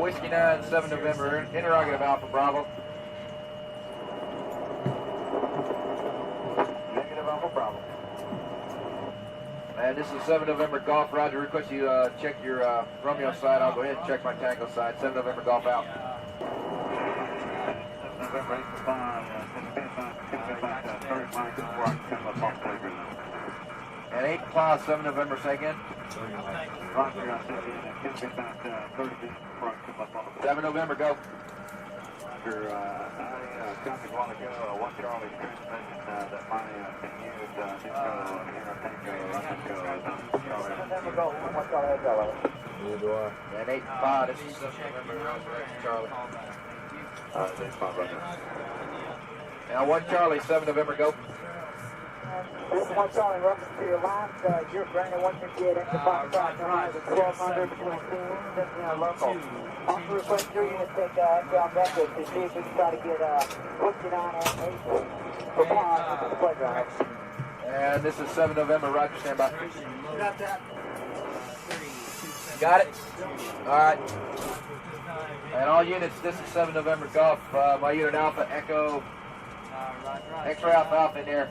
Whiskey 9, 7 November, interrogative Alpha Bravo. Negative Alpha Bravo. And this is 7 November Golf, Roger. Request you check your Romeo side. I'll go ahead and check my Tango side. 7 November Golf out. 7 November 8 and 8 Claw, 7 November, say again. 7 November, go. Roger, I copied a while ago, 1 Charlie transmission that my can use and 8 5, this is 7 November, Charlie. 8 5, right now. Now 1 Charlie, 7 November, go. This is 1 Charlie, in reference to your last, you're Brandon 158 extra 5 o'clock, 1200 between Queens and local. Also request 3 units take inbound records to see if we can try to get Whiskey 9 and 8 for pause to the playground. And this is 7 November, Roger, stand by. Got that. Got it? Alright. And all units, this is 7 November Golf, my unit Alpha, Echo, X-ray Alpha Alpha in there.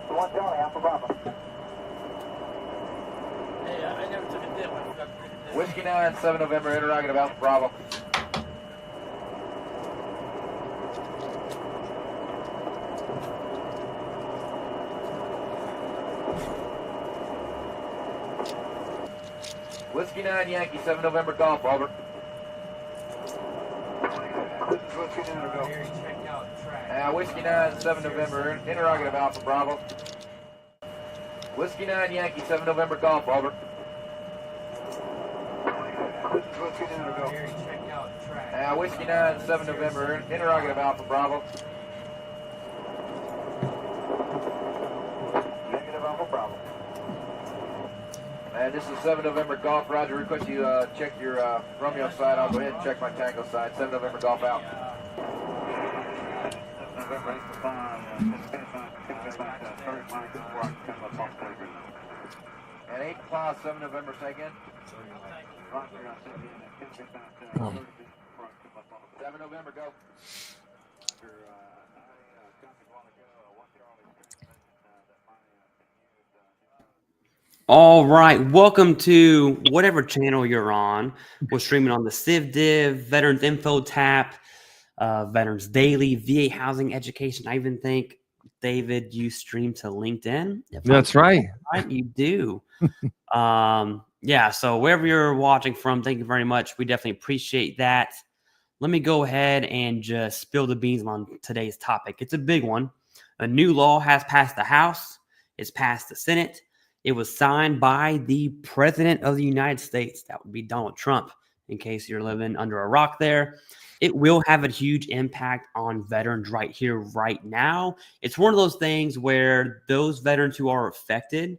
One Charlie, Alpha Bravo. Yeah, I never took a dip. Whiskey 9, 7 November, interrogative Alpha Bravo. Whiskey 9, Yankee, 7 November Golf, over. This is Whiskey 9, go. Whiskey 9, 7 November, interrogative Alpha Bravo. Whiskey 9, Yankee, 7 November Golf, over. This is Whiskey 9, go. Whiskey 9, 7 November, interrogative Alpha Bravo. Negative Alpha Bravo. And this is 7 November Golf, Roger. Request you check your Romeo side. I'll go ahead and check my Tango side. 7 November Golf out. 7 November 8 and 8 Claw, 7 November, say again. 7 November, go. All right, welcome to whatever channel you're on. We're streaming on the Civ Div, Veterans Info Tap, Veterans Daily, VA Housing Education. I even think, David, you stream to LinkedIn. That's right. Right, you do. Yeah, so wherever you're watching from, thank you very much. We definitely appreciate that. Let me go ahead and just spill the beans on today's topic. It's a big one. A new law has passed the House. It's passed the Senate. It was signed by the President of the United States. That would be Donald Trump, in case you're living under a rock there. It will have a huge impact on veterans right here, right now. It's one of those things where those veterans who are affected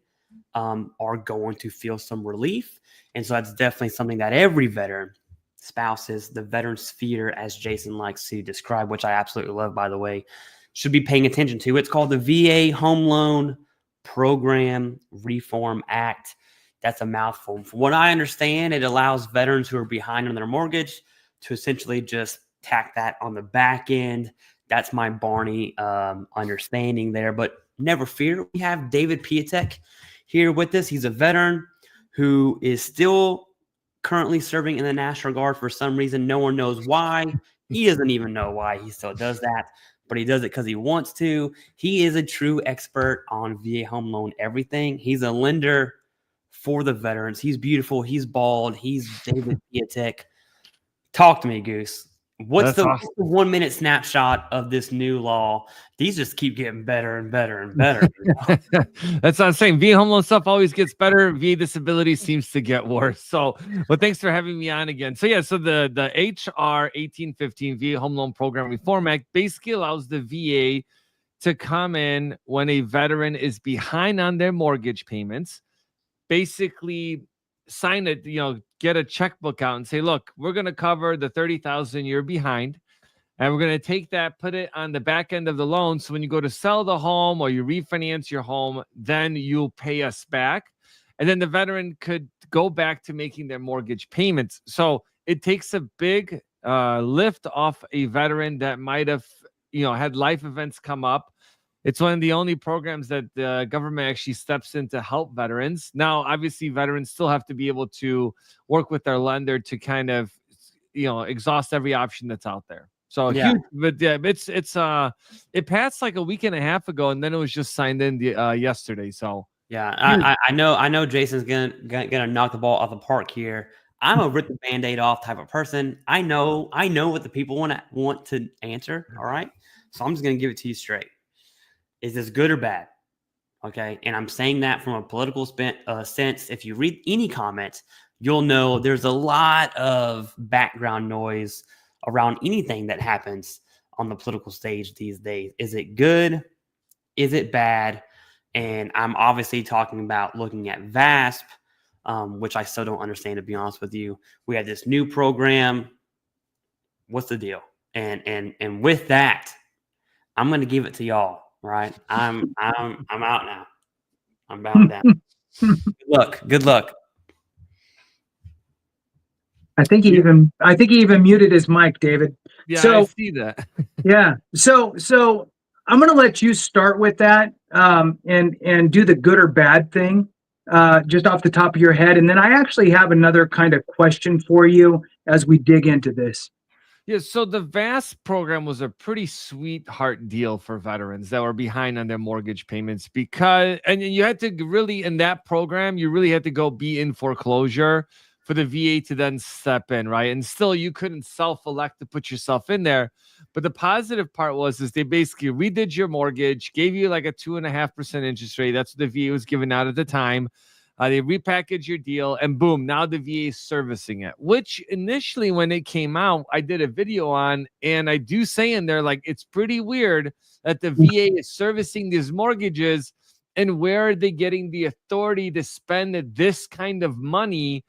are going to feel some relief. And so that's definitely something that every veteran, spouses, the veteran sphere, as Jason likes to describe, which I absolutely love, by the way, should be paying attention to. It's called the VA Home Loan Program Reform Act. That's a mouthful. From what I understand, it allows veterans who are behind on their mortgage to essentially just tack that on the back end. That's my Barney understanding there. But never fear, we have David Piatek here with us. He's a veteran who is still currently serving in the National Guard for some reason. No one knows why. He doesn't even know why he still does that, but he does it because he wants to. He is a true expert on VA home loan everything. He's a lender for the veterans. He's beautiful. He's bald. He's David Piatek. Talk to me, Goose. What's the 1 minute snapshot of this new law? These just keep getting better and better and better. That's what I'm saying. VA home loan stuff always gets better. VA disability seems to get worse. So, well, thanks for having me on again. So, yeah, so the HR 1815 VA Home Loan Program Reform Act basically allows the VA to come in when a veteran is behind on their mortgage payments, basically sign it, get a checkbook out and say, look, we're going to cover the $30,000 you're behind, and we're going to take that, put it on the back end of the loan. So when you go to sell the home or you refinance your home, then you'll pay us back. and then the veteran could go back to making their mortgage payments. So it takes a big lift off a veteran that might have, had life events come up. It's one of the only programs that the government actually steps in to help veterans. Now, obviously, veterans still have to be able to work with their lender to kind of, exhaust every option that's out there. So Yeah. huge, but yeah, it passed like a week and a half ago, and then it was just signed in yesterday. So Yeah, huge. I know Jason's gonna knock the ball off the park here. I'm a rip the Band-Aid off type of person. I know what the people want to answer. All right, so I'm just gonna give it to you straight. Is this good or bad? Okay, and I'm saying that from a political sense. If you read any comments, you'll know there's a lot of background noise around anything that happens on the political stage these days. Is it good? Is it bad? And I'm obviously talking about looking at VASP, which I still don't understand, to be honest with you. We have this new program. What's the deal? And with that, I'm going to give it to y'all. Right? I'm out now. I'm bowing down. Good luck. I think he even muted his mic, David. Yeah, So I see that. yeah, so I'm going to let you start with that, and do the good or bad thing, just off the top of your head, and then I actually have another kind of question for you as we dig into this. Yeah, so the VASP program was a pretty sweetheart deal for veterans that were behind on their mortgage payments, because, and you had to really, in that program, you really had to go be in foreclosure for the VA to then step in, right? And still, you couldn't self-elect to put yourself in there. But the positive part is they basically redid your mortgage, gave you like a 2.5% interest rate. That's what the VA was giving out at the time. They repackaged your deal, and boom, now the VA is servicing it, which initially when it came out, I did a video on, and I do say in there, like, it's pretty weird that the VA is servicing these mortgages, and where are they getting the authority to spend this kind of money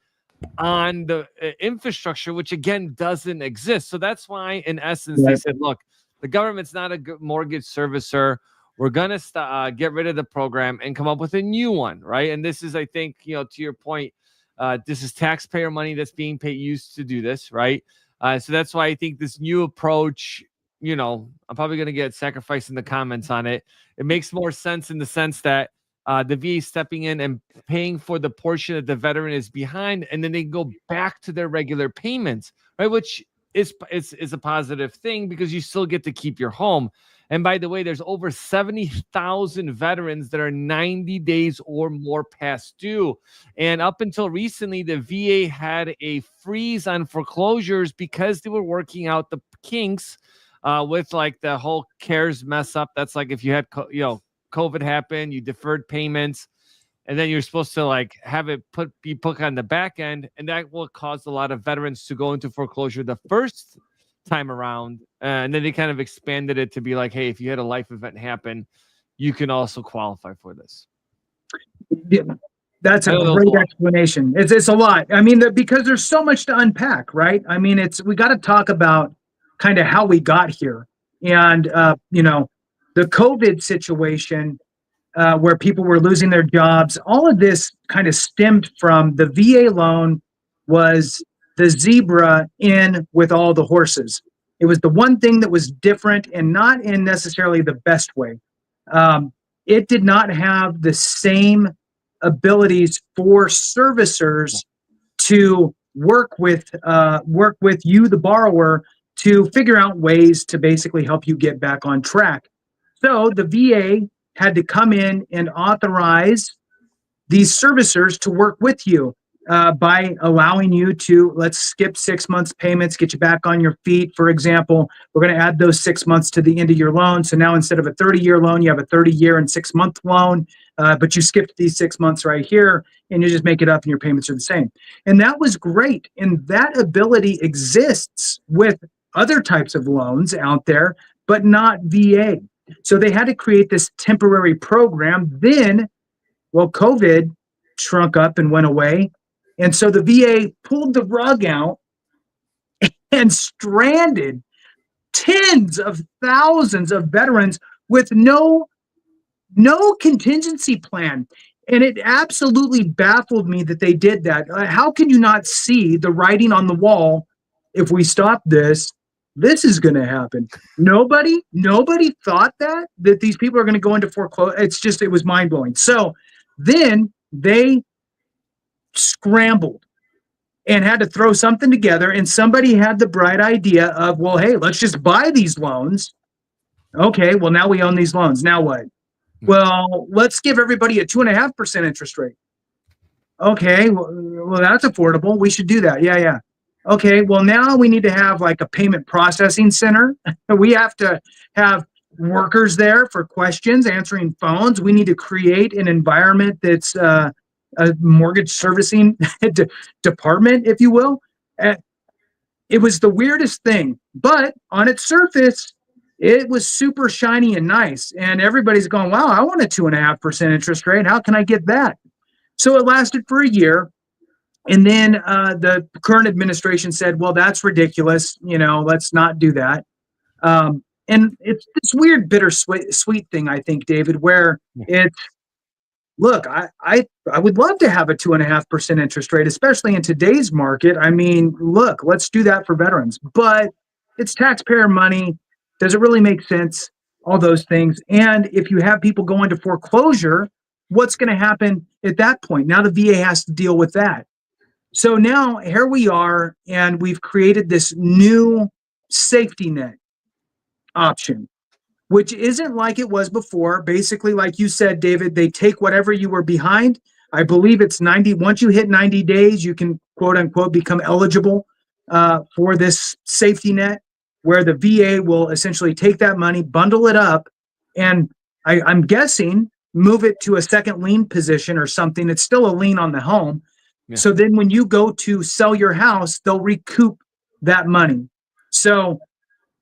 on the infrastructure, which again doesn't exist. So that's why, in essence, they said, look, the government's not a good mortgage servicer. We're going to get rid of the program and come up with a new one, right? And this is, I think, to your point, this is taxpayer money that's being used to do this, right? So that's why I think this new approach, I'm probably going to get sacrificed in the comments on it. It makes more sense in the sense that the VA stepping in and paying for the portion that the veteran is behind, and then they go back to their regular payments, right? Which is a positive thing because you still get to keep your home. And by the way, there's over 70,000 veterans that are 90 days or more past due. And up until recently, the VA had a freeze on foreclosures because they were working out the kinks with like the whole CARES mess up. That's like if you had, COVID happen, you deferred payments, and then you're supposed to like have it be put on the back end. And that will cause a lot of veterans to go into foreclosure the first time around, and then they kind of expanded it to be like, hey, if you had a life event happen, you can also qualify for this. Yeah, that's a great explanation. It's a lot. I mean, because there's so much to unpack, right? I mean, we got to talk about kind of how we got here, and the COVID situation, where people were losing their jobs. All of this kind of stemmed from the VA loan was the zebra in with all the horses. It was the one thing that was different, and not in necessarily the best way. It did not have the same abilities for servicers to work with you, the borrower, to figure out ways to basically help you get back on track. So the VA had to come in and authorize these servicers to work with you by allowing you to, let's skip 6 months payments, get you back on your feet. For example, we're going to add those 6 months to the end of your loan. So now instead of a 30-year loan, you have a 30-year and 6-month loan, but you skipped these 6 months right here, and you just make it up and your payments are the same. And that was great. And that ability exists with other types of loans out there, but not VA. So they had to create this temporary program. Then, well, COVID shrunk up and went away. And so the VA pulled the rug out and stranded tens of thousands of veterans with no contingency plan. And it absolutely baffled me that they did that. How can you not see the writing on the wall? If we stop this, this is going to happen. Nobody thought that these people are going to go into foreclosure. It was mind blowing. So then they scrambled and had to throw something together. And somebody had the bright idea of, well, hey, let's just buy these loans. Okay, well, now we own these loans. Now what? Well, let's give everybody a 2.5% interest rate. Okay, well, that's affordable. We should do that. Yeah. Okay, well, now we need to have like a payment processing center. We have to have workers there for questions, answering phones. We need to create an environment that's a mortgage servicing department, if you will. It was the weirdest thing, but on its surface, it was super shiny and nice. And everybody's going, wow, I want a 2.5% interest rate. How can I get that? So it lasted for a year. And then the current administration said, well, that's ridiculous. Let's not do that. And it's this weird, bittersweet thing, I think, David, where it's, look, I would love to have a 2.5% interest rate, especially in today's market. I mean, look, let's do that for veterans, but it's taxpayer money. Does it really make sense? All those things. And if you have people go into foreclosure, what's going to happen at that point? Now the VA has to deal with that. So now here we are, and we've created this new safety net option, which isn't like it was before. Basically, like you said, David, they take whatever you were behind. I believe it's 90. Once you hit 90 days, you can quote unquote become eligible for this safety net, where the VA will essentially take that money, bundle it up, and I'm guessing move it to a second lien position or something. It's still a lien on the home. Yeah. So then when you go to sell your house, they'll recoup that money. So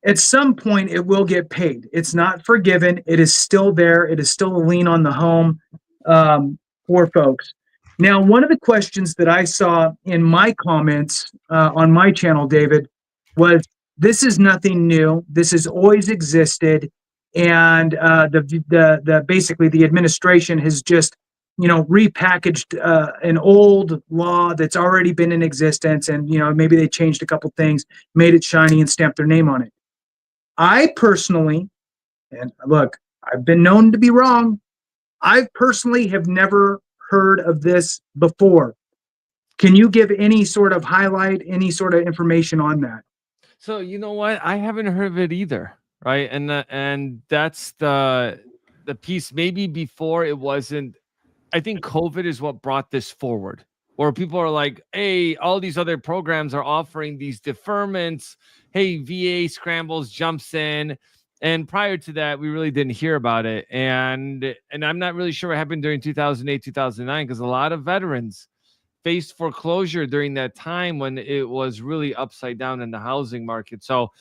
at some point, it will get paid. It's not forgiven. It is still there. It is still a lien on the home for folks. Now, one of the questions that I saw in my comments on my channel, David, was this is nothing new. This has always existed, and basically the administration has just repackaged an old law that's already been in existence, and maybe they changed a couple things, made it shiny, and stamped their name on it. I personally, and look, I've been known to be wrong. I personally have never heard of this before. Can you give any sort of highlight, any sort of information on that? So you know what? I haven't heard of it either, right? And that's the piece. Maybe before it wasn't. I think COVID is what brought this forward, where people are like, hey, all these other programs are offering these deferments. Hey, VA scrambles, jumps in. And prior to that, we really didn't hear about it. And I'm not really sure what happened during 2008, 2009, because a lot of veterans faced foreclosure during that time when it was really upside down in the housing market. So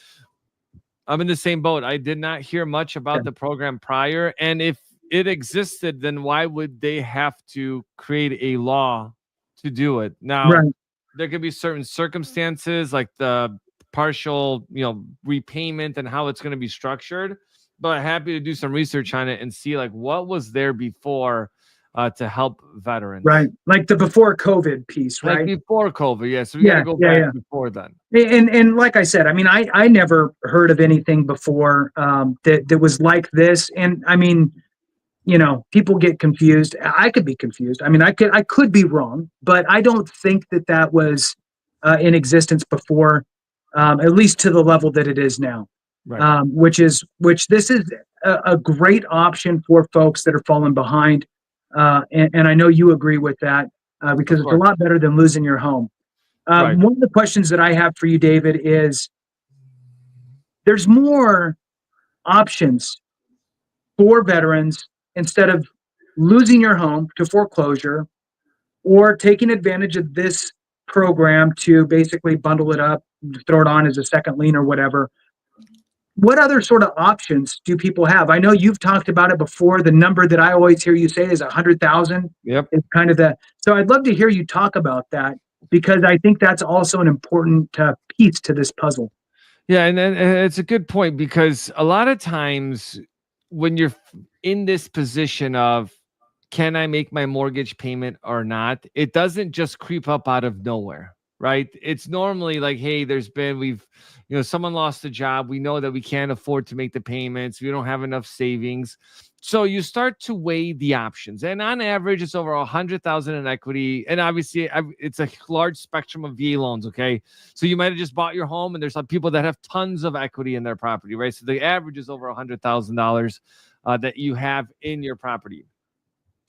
I'm in the same boat. I did not hear much about the program prior. And if it existed, then why would they have to create a law to do it? Now, there could be certain circumstances like the partial, repayment and how it's going to be structured, but I'm happy to do some research on it and see like what was there before to help veterans. Right. Like the before COVID piece, right? Like before COVID. Yeah. So we got to go back before then. And like I said, I mean, I never heard of anything before that was like this. And I mean, people get confused. I could be confused. I mean, I could be wrong, but I don't think that was in existence before, at least to the level that it is now. Right. Which this is a great option for folks that are falling behind. And I know you agree with that because it's a lot better than losing your home. Right. One of the questions that I have for you, David, is there's more options for veterans instead of losing your home to foreclosure or taking advantage of this program to basically bundle it up, throw it on as a second lien or whatever. What other sort of options do people have? I know you've talked about it before. The number that I always hear you say is 100,000. Yep. It's kind of so I'd love to hear you talk about that because I think that's also an important piece to this puzzle. Yeah. And it's a good point because a lot of times when you're in this position of can I make my mortgage payment or not? It doesn't just creep up out of nowhere, right? It's normally like, hey, someone lost a job. We know that we can't afford to make the payments. We don't have enough savings. So you start to weigh the options. And on average, it's over 100,000 in equity. And obviously, it's a large spectrum of VA loans, okay? So you might have just bought your home, and there's some people that have tons of equity in their property, right? So the average is over $100,000 that you have in your property.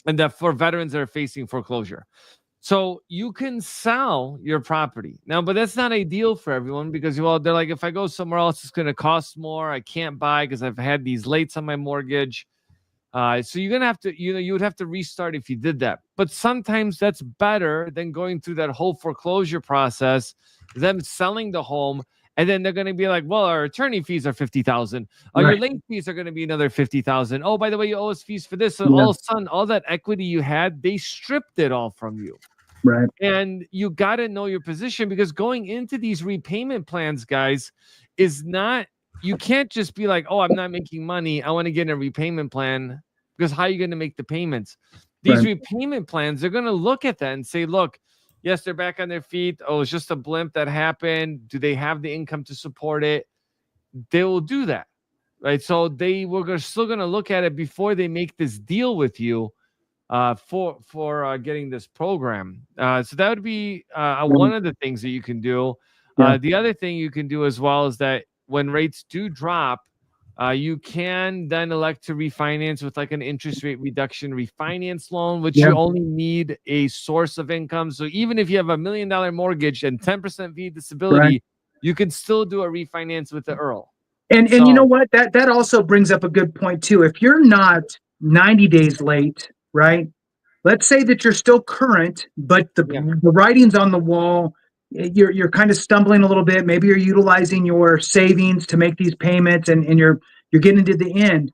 And that for veterans that are facing foreclosure. So you can sell your property now, but that's not ideal for everyone because, well, they're like, if I go somewhere else, it's going to cost more. I can't buy because I've had these lates on my mortgage. So you're going to have to, you would have to restart if you did that. But sometimes that's better than going through that whole foreclosure process, them selling the home. And then they're going to be like, well, our attorney fees are $50,000. Your late fees are going to be another $50,000. Oh, by the way, you owe us fees for this. So all of a sudden, all that equity you had, they stripped it all from you. Right. And you got to know your position because going into these repayment plans, guys, is not, you can't just be like, oh, I'm not making money. I want to get in a repayment plan because how are you going to make the payments? These repayment plans, they're going to look at that and say, look, yes, they're back on their feet. Oh, it's just a blimp that happened. Do they have the income to support it? They will do that, right? So we're still going to look at it before they make this deal with you for getting this program. So that would be one of the things that you can do. The other thing you can do as well is that when rates do drop, you can then elect to refinance with like an interest rate reduction refinance loan, which you only need a source of income. So even if you have $1 million mortgage and 10% VA disability, you can still do a refinance with the IRRRL. And you know what? That also brings up a good point too. If you're not 90 days late, right? Let's say that you're still current, but the writing's on the wall. You're kind of stumbling a little bit. Maybe you're utilizing your savings to make these payments, and you're getting to the end.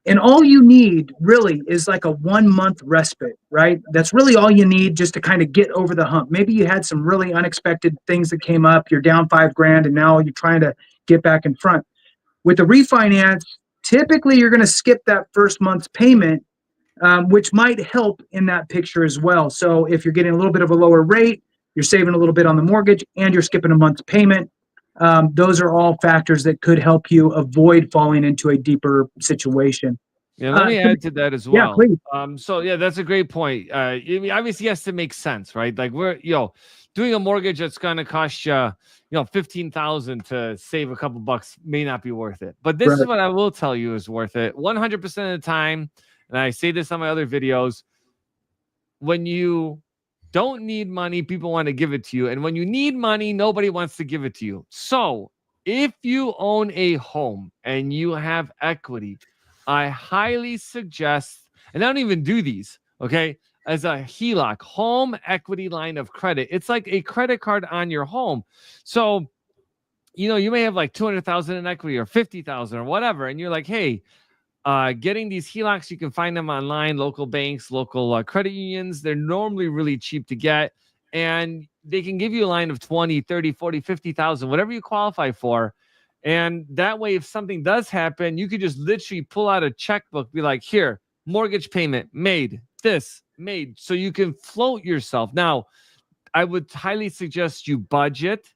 And all you need really is like a 1 month respite, right? That's really all you need just to kind of get over the hump. Maybe you had some really unexpected things that came up. You're down $5,000 and now you're trying to get back in front. With the refinance, typically you're going to skip that first month's payment, which might help in that picture as well. So if you're getting a little bit of a lower rate, you're saving a little bit on the mortgage, and you're skipping a month's payment. Those are all factors that could help you avoid falling into a deeper situation. Yeah, let me add to that as well. Yeah, please. So that's a great point. Obviously, has to make sense, right? Like we're doing a mortgage that's going to cost you, $15,000 to save a couple bucks may not be worth it. But this is what I will tell you is worth it 100% of the time. And I say this on my other videos. When you don't need money, people want to give it to you. And when you need money, nobody wants to give it to you. So if you own a home and you have equity, I highly suggest, and I don't even do these, okay, as a HELOC, home equity line of credit. It's like a credit card on your home. So, you may have like 200,000 in equity or 50,000 or whatever. And you're like, hey, getting these HELOCs, you can find them online, local banks, local credit unions. They're normally really cheap to get, and they can give you a line of 20, 30, 40, 50,000, whatever you qualify for. And that way, if something does happen, you could just literally pull out a checkbook, be like, here, mortgage payment made, this made, so you can float yourself. Now, I would highly suggest you budget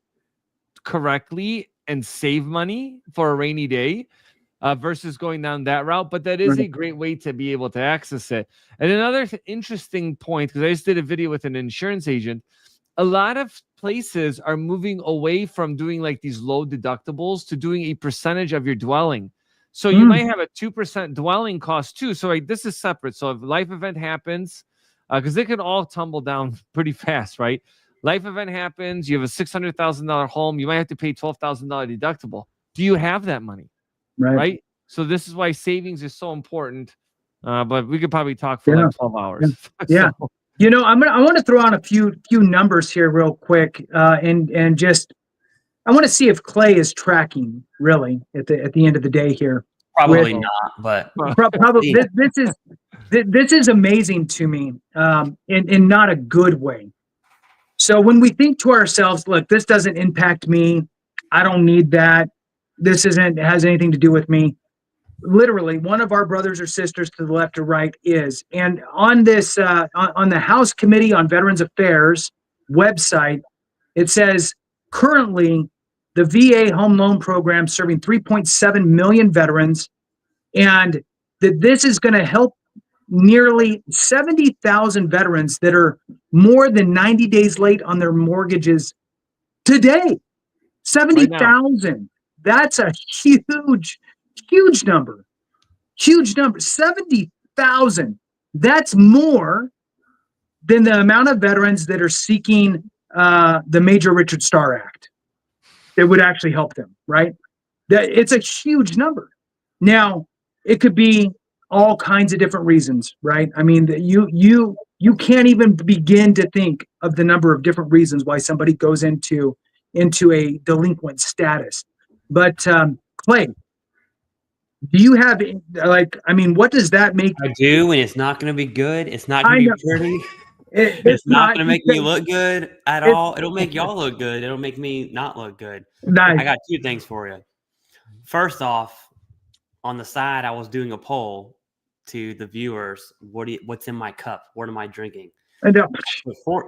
correctly and save money for a rainy day. Versus going down that route, but that is a great way to be able to access it. And another interesting point, because I just did a video with an insurance agent, a lot of places are moving away from doing like these low deductibles to doing a percentage of your dwelling. So you might have a 2% dwelling cost too. So this is separate. So if a life event happens, because they can all tumble down pretty fast, right? Life event happens, you have a $600,000 home, you might have to pay $12,000 deductible. Do you have that money? Right. So this is why savings is so important. But we could probably talk for like 12 hours. Yeah. So. I want to throw on a few numbers here real quick. And just, I want to see if Clay is tracking really at the end of the day here. Probably not, but probably this is amazing to me, in not a good way. So when we think to ourselves, look, this doesn't impact me. I don't need that. This has anything to do with me. literally one of our brothers or sisters to the left or right is. And on this, on the House Committee on Veterans Affairs website, it says currently the VA home loan program serving 3.7 million veterans, and that this is going to help nearly 70,000 veterans that are more than 90 days late on their mortgages today. 70,000. That's a huge number. Huge number. 70,000. That's more than the amount of veterans that are seeking the Major Richard Starr Act. It would actually help them, right? It's a huge number. Now, it could be all kinds of different reasons, right? I mean, you can't even begin to think of the number of different reasons why somebody goes into a delinquent status. But Clay, do you have what does that make? I do, and it's not going to be good. It's not going to be pretty. It's not going to make me look good at all. It'll make y'all look good. It'll make me not look good. Nice. I got two things for you. First off, on the side, I was doing a poll to the viewers. What's in my cup? What am I drinking? I know.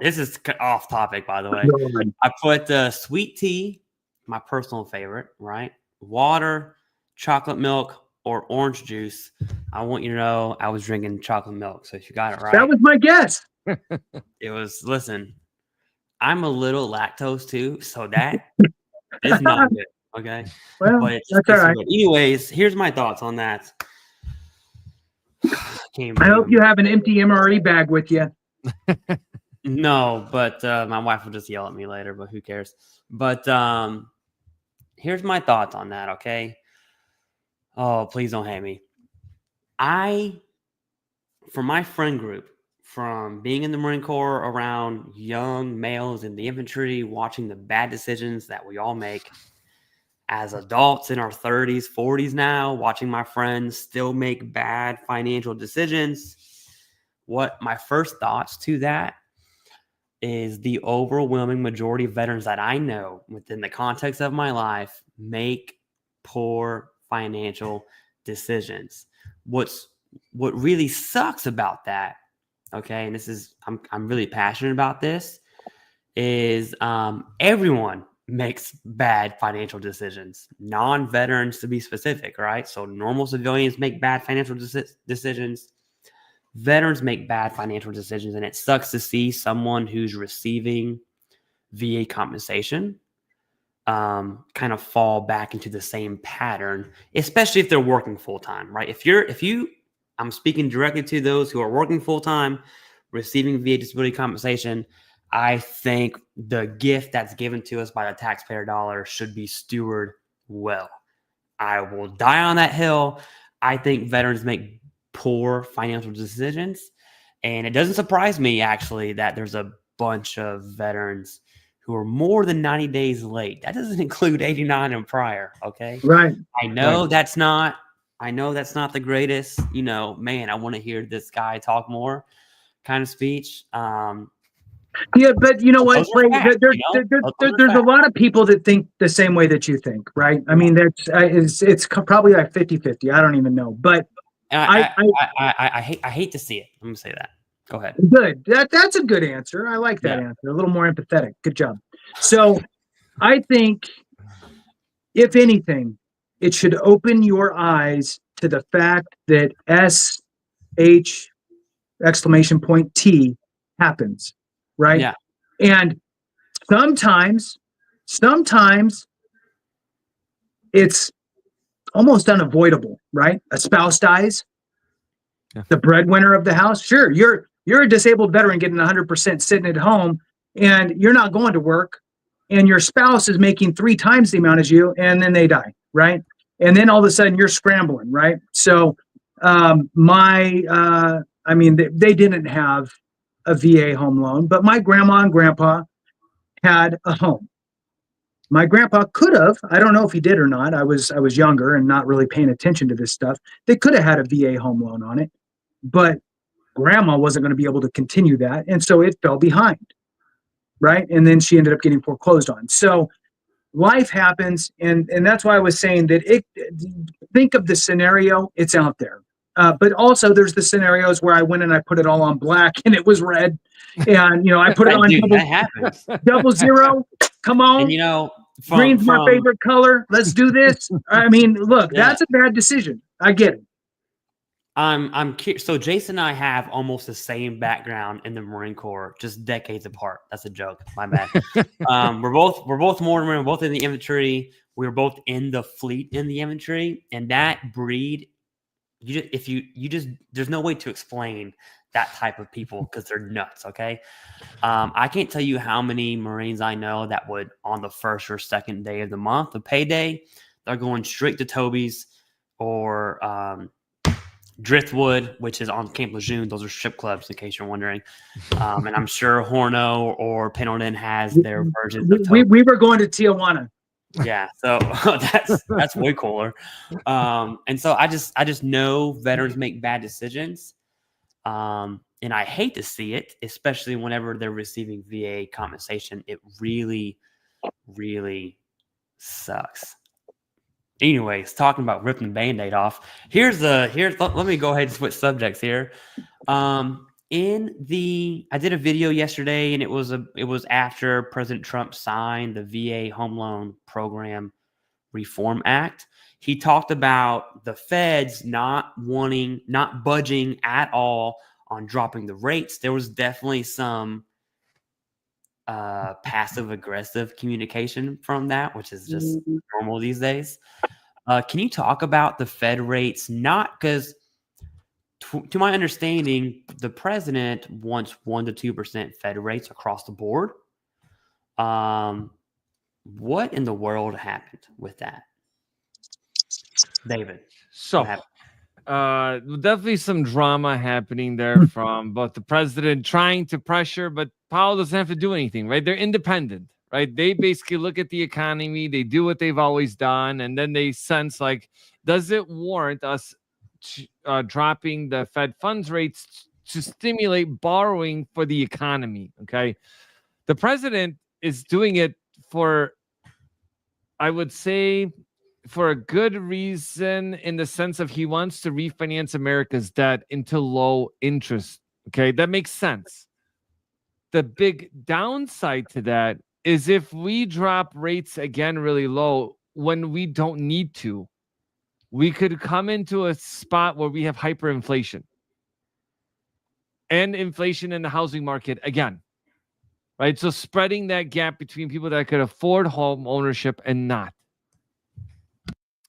This is off topic, by the way. I put sweet tea, my personal favorite, right? Water, chocolate milk, or orange juice. I want you to know I was drinking chocolate milk. So if you got it right. That was my guess. It was, listen, I'm a little lactose too, so that is not good. Okay. Well, but that's all right. Good. Anyways, here's my thoughts on that. I hope you have an empty MRE bag with you. No, but my wife will just yell at me later, but who cares? But here's my thoughts on that, okay? Oh, please don't hate me. For my friend group, from being in the Marine Corps around young males in the infantry, watching the bad decisions that we all make, as adults in our 30s, 40s now, watching my friends still make bad financial decisions, what my first thoughts to that is the overwhelming majority of veterans that I know within the context of my life make poor financial decisions. What really sucks about that, okay, and this is I'm really passionate about this, is everyone makes bad financial decisions. Non-veterans, to be specific, right? So normal civilians make bad financial decisions. Veterans make bad financial decisions, and it sucks to see someone who's receiving VA compensation kind of fall back into the same pattern, especially if they're working full-time, right? I'm speaking directly to those who are working full-time, receiving VA disability compensation. I think the gift that's given to us by the taxpayer dollar should be stewarded well. I will die on that hill. I think veterans make poor financial decisions. And it doesn't surprise me, actually, that there's a bunch of veterans who are more than 90 days late. That doesn't include 89 and prior, okay? Right. I know that's not the greatest, man, I want to hear this guy talk more kind of speech. Yeah, but you know what? There's a lot of people that think the same way that you think, right? I mean, it's probably like 50-50. I don't even know, but I hate to see it. I'm gonna say that. Go ahead. Good. That's a good answer. I like that answer. A little more empathetic. Good job. So, I think, if anything, it should open your eyes to the fact that SH exclamation point T happens. Right. Yeah. And sometimes it's almost unavoidable, right? A spouse dies, the breadwinner of the house. Sure, you're a disabled veteran getting 100% sitting at home, and you're not going to work, and your spouse is making 3 times the amount as you, and then they die, right? And then all of a sudden you're scrambling, right? So they didn't have a VA home loan, but my grandma and grandpa had a home. My grandpa could have, I don't know if he did or not. I was younger and not really paying attention to this stuff. They could have had a VA home loan on it, but grandma wasn't going to be able to continue that. And so it fell behind. Right. And then she ended up getting foreclosed on. So life happens, and that's why I was saying that think of the scenario, it's out there. But also there's the scenarios where I went and I put it all on black and it was red. And, I put it on Dude, that happens. 00. Come on. And Green's my favorite color. Let's do this. I mean, look, Yeah. that's a bad decision. I get it. I'm curious. So Jason and I have almost the same background in the Marine Corps, just decades apart. That's a joke. My bad. We're both Mortimer. We're both in the infantry. We were both in the fleet in the infantry, and that breed, there's no way to explain that type of people because they're nuts. Okay, I can't tell you how many Marines I know that would on the first or second day of the month, the payday, they're going straight to Toby's or Driftwood, which is on Camp Lejeune. Those are strip clubs, in case you're wondering. And I'm sure Horno or Pendleton has their versions of we were going to Tijuana. Yeah, so that's way cooler. And so I just know veterans make bad decisions. And I hate to see it, especially whenever they're receiving VA compensation. It really, really sucks. Anyways, talking about ripping the Band-Aid off. Let me go ahead and switch subjects here. I did a video yesterday, and it was after President Trump signed the VA Home Loan Program Reform Act. He talked about the feds not budging at all on dropping the rates. There was definitely some passive aggressive communication from that, which is just normal these days. Can you talk about the Fed rates? Not because, to my understanding, the president wants 1% to 2% Fed rates across the board. What in the world happened with that, David? So, definitely some drama happening there from both the president trying to pressure, but Powell doesn't have to do anything, right? They're independent, right? They basically look at the economy, they do what they've always done, and then they sense like, does it warrant us dropping the Fed funds rates to stimulate borrowing for the economy? Okay. The president is doing it for, I would say, for a good reason, in the sense of he wants to refinance America's debt into low interest. Okay, that makes sense. The big downside to that is if we drop rates again really low when we don't need to, we could come into a spot where we have hyperinflation and inflation in the housing market again. Right? So spreading that gap between people that could afford home ownership and not.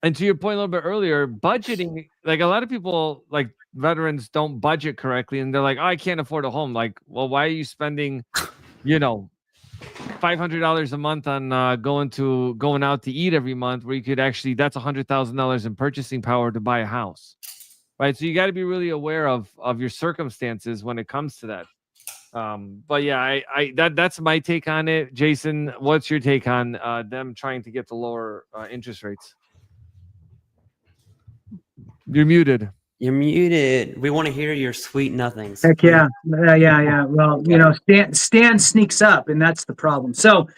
And to your point a little bit earlier, budgeting, like a lot of people, like veterans, don't budget correctly. And they're like, oh, I can't afford a home. Like, well, why are you spending, $500 a month on going out to eat every month, where you could actually, that's $100,000 in purchasing power to buy a house, right? So you got to be really aware of your circumstances when it comes to that. But yeah, that's my take on it. Jason, what's your take on them trying to get the lower interest rates? You're muted. You're muted. We want to hear your sweet nothings. Heck yeah. Yeah. Well, Stan sneaks up, and that's the problem. So,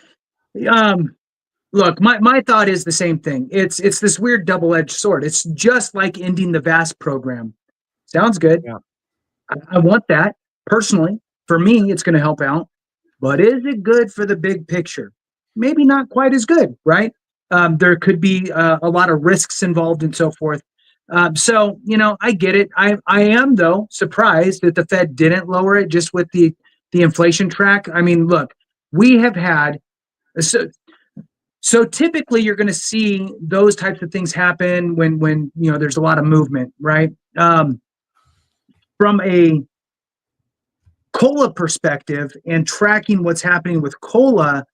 look, my thought is the same thing. It's this weird double-edged sword. It's just like ending the VASP program. Sounds good. Yeah. I want that personally. For me, it's going to help out. But is it good for the big picture? Maybe not quite as good, right? There could be a lot of risks involved and so forth. So, I get it. I am, though, surprised that the Fed didn't lower it just with the inflation track. I mean, look, we have had so typically you're going to see those types of things happen when there's a lot of movement, right? From a COLA perspective and tracking what's happening with COLA,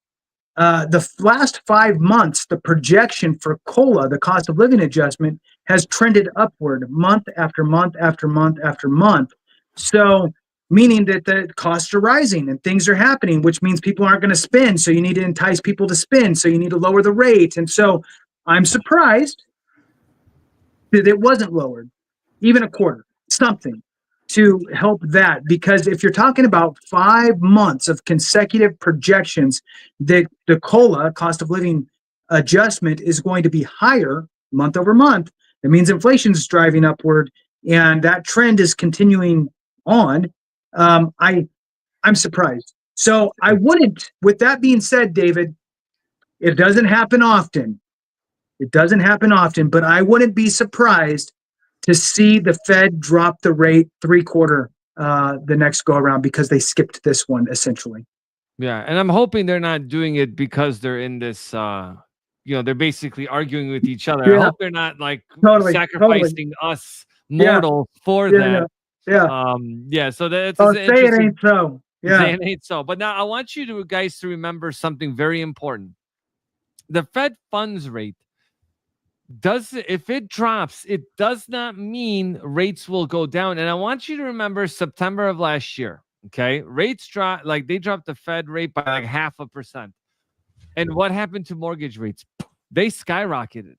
the last 5 months, the projection for COLA, the cost of living adjustment, has trended upward month after month after month after month. So meaning that the costs are rising and things are happening, which means people aren't going to spend. So you need to entice people to spend. So you need to lower the rate. And so I'm surprised that it wasn't lowered, even a quarter, something to help that. Because if you're talking about 5 months of consecutive projections, that the COLA, cost of living adjustment is going to be higher month over month. That means inflation is driving upward, and that trend is continuing on. I'm surprised. So I wouldn't. With that being said, David, it doesn't happen often. It doesn't happen often, but I wouldn't be surprised to see the Fed drop the rate 3/4 the next go around because they skipped this one essentially. Yeah, and I'm hoping they're not doing it because they're in this they're basically arguing with each other. I Yeah, hope they're not like totally. sacrificing us Yeah. mortals for Yeah, that. yeah. So that's Oh, an say it interesting ain't so. Yeah. say it ain't so. But now I want you guys to remember something very important. The Fed funds rate if it drops, it does not mean rates will go down. And I want you to remember September of last year. Okay, rates dropped, like they dropped the Fed rate by like 0.5%. And what happened to mortgage rates? They skyrocketed.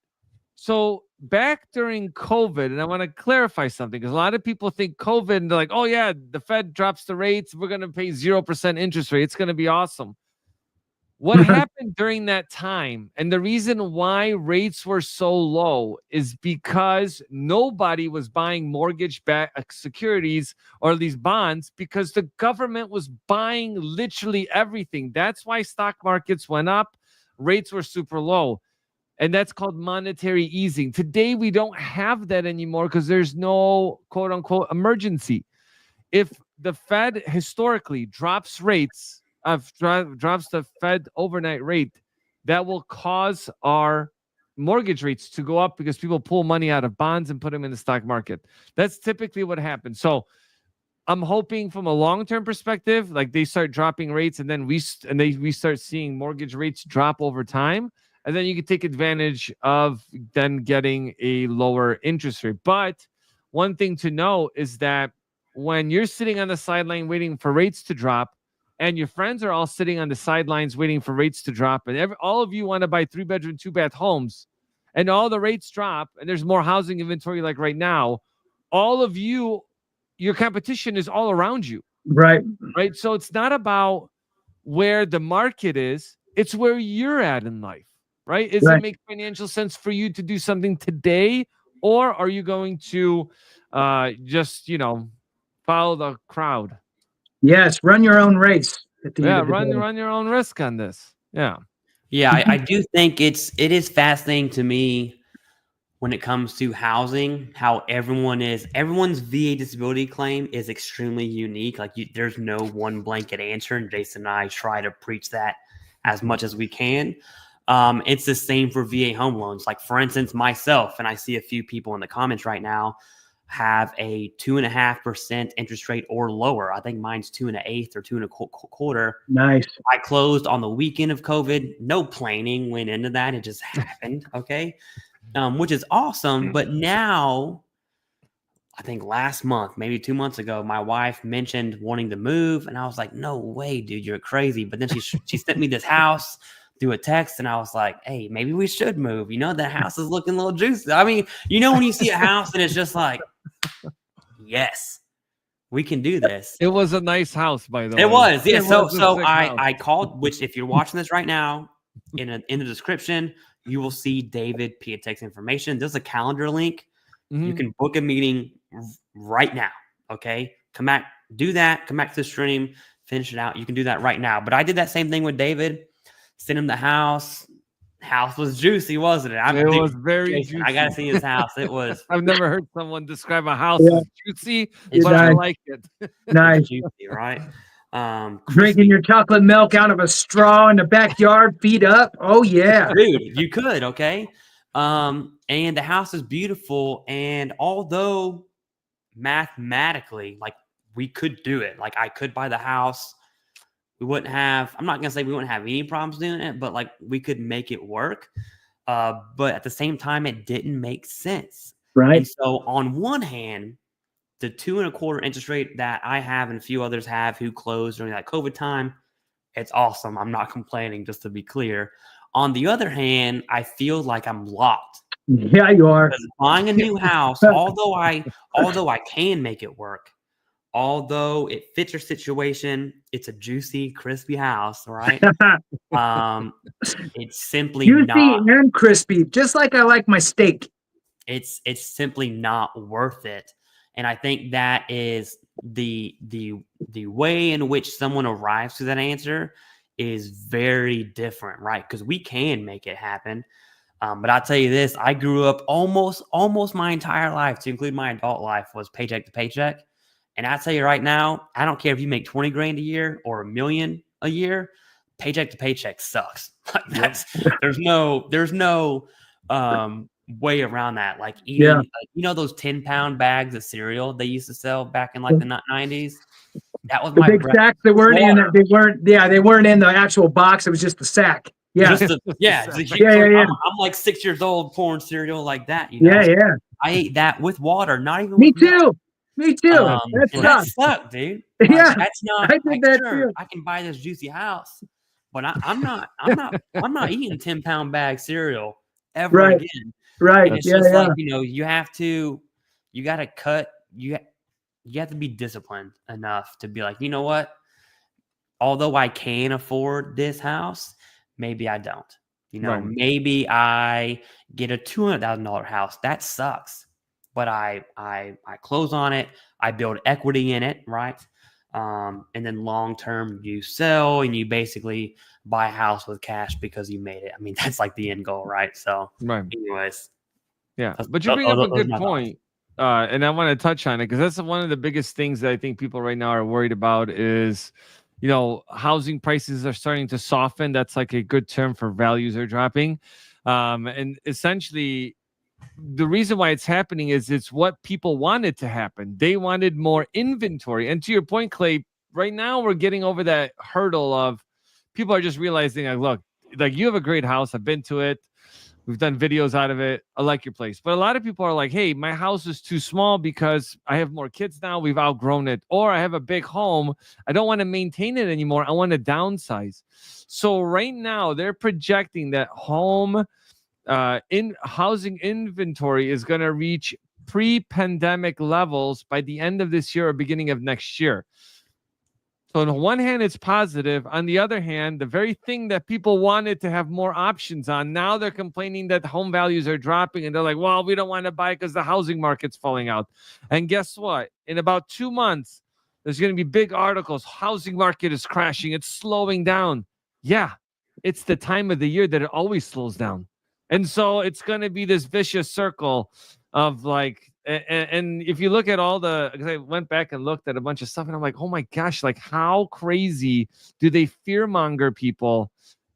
So back during COVID, and I want to clarify something because a lot of people think COVID and they're like, oh yeah, the Fed drops the rates, we're going to pay 0% interest rate. It's going to be awesome. What happened during that time, and the reason why rates were so low, is because nobody was buying mortgage-backed securities or these bonds because the government was buying literally everything. That's why stock markets went up, rates were super low, and that's called monetary easing. Today, we don't have that anymore because there's no quote-unquote emergency. If the Fed historically drops rates, drops the Fed overnight rate, that will cause our mortgage rates to go up because people pull money out of bonds and put them in the stock market. That's typically what happens. So I'm hoping from a long-term perspective, like they start dropping rates and then we start seeing mortgage rates drop over time. And then you can take advantage of then getting a lower interest rate. But one thing to know is that when you're sitting on the sideline waiting for rates to drop, and your friends are all sitting on the sidelines waiting for rates to drop, and all of you want to buy 3-bedroom, 2-bath homes, and all the rates drop, and there's more housing inventory like right now, all of you, your competition is all around you. Right. So it's not about where the market is, it's where you're at in life, right? Does it make financial sense for you to do something today, or are you going to just, follow the crowd? Yes, run your own race. At the end of the run day. your own risk on this. Yeah, I do think it is fascinating to me when it comes to housing, how everyone's VA disability claim is extremely unique. Like there's no one blanket answer, and Jason and I try to preach that as much as we can. It's the same for VA home loans. Like for instance, myself, and I see a few people in the comments right now have a 2.5% interest rate or lower. I think mine's 2 1/8 or 2 1/4. Nice. I closed on the weekend of COVID. No planning went into that. It just happened. Okay. Which is awesome. But now, I think last month, maybe 2 months ago, my wife mentioned wanting to move. And I was like, no way, dude, you're crazy. But then she sent me this house through a text, and I was like, hey, maybe we should move. That house is looking a little juicy. I mean, when you see a house and it's just like, yes, we can do this. It was a nice house, by the way. It was, yeah. So I called, which if you're watching this right now, in the description, you will see David Piatek's information. There's a calendar link. Mm-hmm. You can book a meeting right now. Okay. Come back, do that. Come back to the stream, finish it out. You can do that right now. But I did that same thing with David. Sent him the house. House was juicy, wasn't it? It was very juicy. I gotta see his house. It was. I've never heard someone describe a house as juicy, but I like it. Nice, juicy, right? Drinking your chocolate milk out of a straw in the backyard, feet up. Oh yeah, dude, you could. Okay, and the house is beautiful. And although mathematically, like we could do it, like I could buy the house. We wouldn't have, I'm not going to say we wouldn't have any problems doing it, but like we could make it work. But at the same time, it didn't make sense. Right. And so on one hand, the 2 1/4 interest rate that I have and a few others have who closed during that COVID time, it's awesome. I'm not complaining, just to be clear. On the other hand, I feel like I'm locked. Yeah, you are. Because buying a new house, although I can make it work, although it fits your situation, it's a juicy, crispy house, right? It's simply Juicy not. and crispy, just like I like my steak. It's simply not worth it. And I think that is the way in which someone arrives to that answer is very different, right? Because we can make it happen. But I'll tell you this, I grew up almost my entire life, to include my adult life, was paycheck to paycheck. And I'll tell you right now, I don't care if you make 20 grand a year or $1 million a year, paycheck to paycheck sucks. Like there's no way around that. Like eating, those 10-pound bags of cereal they used to sell back in like the 90s. That was The my big breakfast sacks that weren't water. they weren't in the actual box. It was just the sack. Yeah. I'm like 6 years old pouring cereal like that. Yeah. I ate that with water, not even Me with milk. too. Me too. That sucked, dude. Like, Yeah, that's not. I did that too. I can buy this juicy house, but I'm not eating 10-pound bag cereal ever again. Right. And it's just like, you have to be disciplined enough to be like, you know what? Although I can afford this house, maybe I don't. Maybe I get a $200,000 house. That sucks. But I close on it. I build equity in it, right? And then long term, you sell and you basically buy a house with cash because you made it. I mean, that's like the end goal, right? So, anyways, yeah. But you bring up a good point, and I want to touch on it because that's one of the biggest things that I think people right now are worried about is, housing prices are starting to soften. That's like a good term for values are dropping, and essentially, the reason why it's happening is it's what people wanted to happen. They wanted more inventory. And to your point, Clay, right now we're getting over that hurdle of people are just realizing, like, look, like you have a great house. I've been to it. We've done videos out of it. I like your place. But a lot of people are like, hey, my house is too small because I have more kids now. We've outgrown it. Or I have a big home. I don't want to maintain it anymore. I want to downsize. So right now they're projecting that in housing inventory is going to reach pre-pandemic levels by the end of this year or beginning of next year. So on one hand, it's positive. On the other hand, the very thing that people wanted to have more options on, now they're complaining that home values are dropping. And they're like, well, we don't want to buy because the housing market's falling out. And guess what? In about 2 months, there's going to be big articles. Housing market is crashing. It's slowing down. Yeah, it's the time of the year that it always slows down. And so it's going to be this vicious circle of like, and if you look at because I went back and looked at a bunch of stuff and I'm like, oh my gosh, like how crazy do they fearmonger people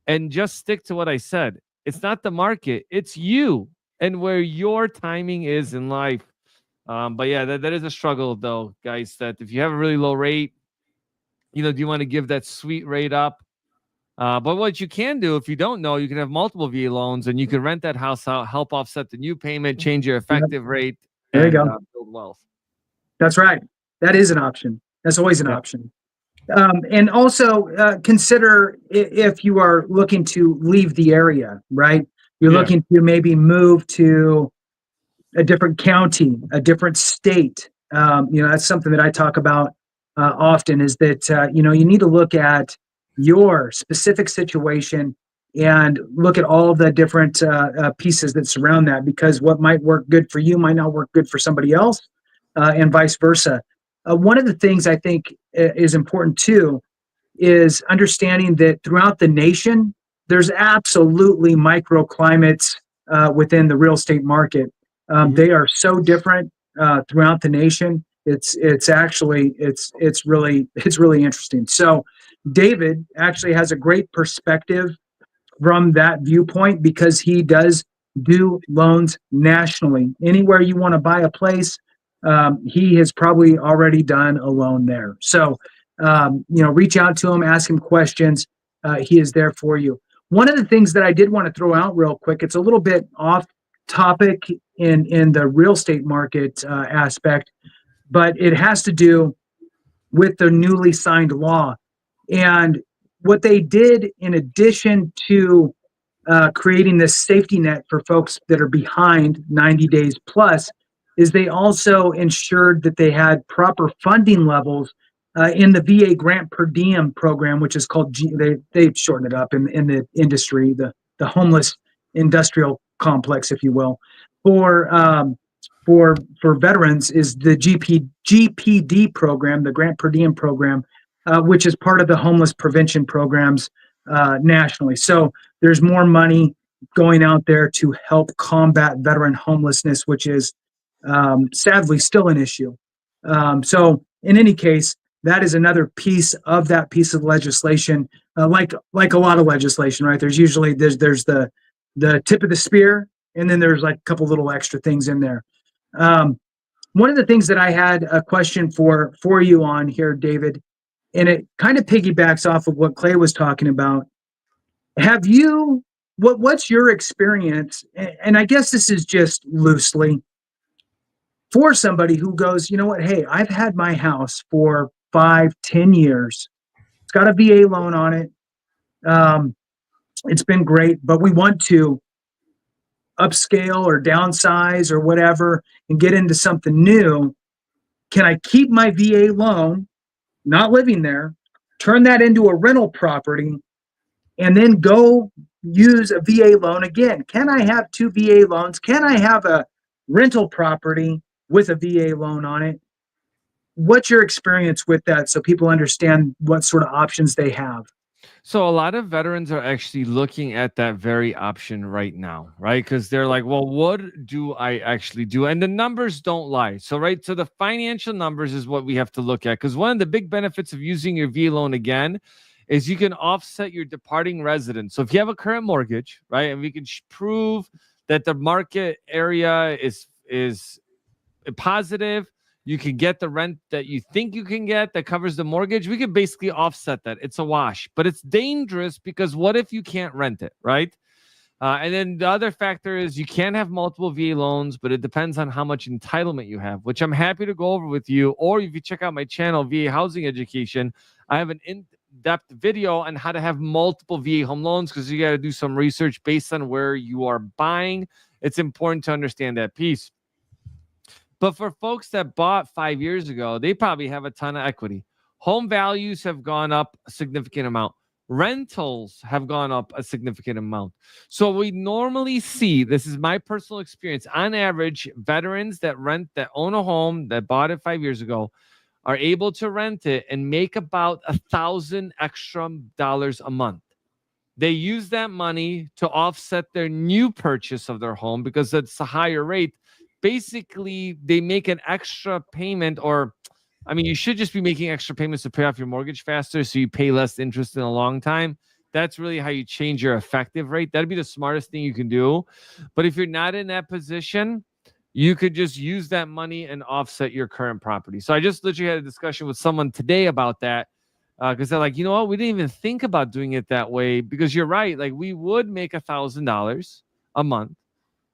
and just stick to what I said? It's not the market, it's you and where your timing is in life. But yeah, that is a struggle though, guys, that if you have a really low rate, do you want to give that sweet rate up? But what you can do, if you don't know, you can have multiple VA loans and you can rent that house out, help offset the new payment, change your effective rate, there and you go. Build wealth. That's right. That is an option. That's always an option. And also consider if you are looking to leave the area, right? You're looking to maybe move to a different county, a different state. That's something that I talk about often is that, you need to look at your specific situation and look at all the different pieces that surround that, because what might work good for you might not work good for somebody else, and vice versa. One of the things I think is important too is understanding that throughout the nation, there's absolutely microclimates within the real estate market. They are so different throughout the nation. It's really interesting. So David actually has a great perspective from that viewpoint because he does do loans nationally. Anywhere you want to buy a place, he has probably already done a loan there. So, reach out to him, ask him questions. He is there for you. One of the things that I did want to throw out real quick, it's a little bit off topic in the real estate market aspect, but it has to do with the newly signed law. And what they did in addition to creating this safety net for folks that are behind 90 days plus is they also ensured that they had proper funding levels in the VA grant per diem program, which is called they shorten it up in the industry, the homeless industrial complex, if you will, for veterans is the GPD program, the grant per diem program, which is part of the homeless prevention programs nationally. So there's more money going out there to help combat veteran homelessness, which is sadly still an issue. So in any case, that is another piece of that piece of legislation. Like a lot of legislation, right? There's usually there's the tip of the spear, and then there's like a couple little extra things in there. One of the things that I had a question for you on here, David, and it kind of piggybacks off of what Clay was talking about. Have you what's your experience? And I guess this is just loosely for somebody who goes, you know what, hey, I've had my house for 5-10 years. It's got a VA loan on it. It's been great, but we want to upscale or downsize or whatever and get into something new. Can I keep my VA loan, not living there, turn that into a rental property, and then go use a VA loan again? Can I have 2 VA loans? Can I have a rental property with a VA loan on it? What's your experience with that so people understand what sort of options they have? So a lot of veterans are actually looking at that very option right now, right? Because they're like, well, what do I actually do? And the numbers don't lie. So, right. So the financial numbers is what we have to look at. Because one of the big benefits of using your VA loan again is you can offset your departing residence. So if you have a current mortgage, right, and we can prove that the market area is positive, you can get the rent that you think you can get that covers the mortgage. We can basically offset that. It's a wash, but it's dangerous because what if you can't rent it, right? And then the other factor is you can have multiple VA loans, but it depends on how much entitlement you have, which I'm happy to go over with you. Or if you check out my channel, VA Housing Education, I have an in-depth video on how to have multiple VA home loans because you got to do some research based on where you are buying. It's important to understand that piece. But for folks that bought 5 years ago, they probably have a ton of equity. Home values have gone up a significant amount. Rentals have gone up a significant amount. So we normally see, this is my personal experience, on average, veterans that own a home that bought it 5 years ago are able to rent it and make about $1,000 extra a month. They use that money to offset their new purchase of their home because it's a higher rate. Basically, they make an extra payment, or I mean, you should just be making extra payments to pay off your mortgage faster so you pay less interest in a long time. That's really how you change your effective rate. That'd be the smartest thing you can do. But if you're not in that position, you could just use that money and offset your current property. So I just literally had a discussion with someone today about that because they're like, you know what? We didn't even think about doing it that way because you're right. Like we would make $1,000 a month.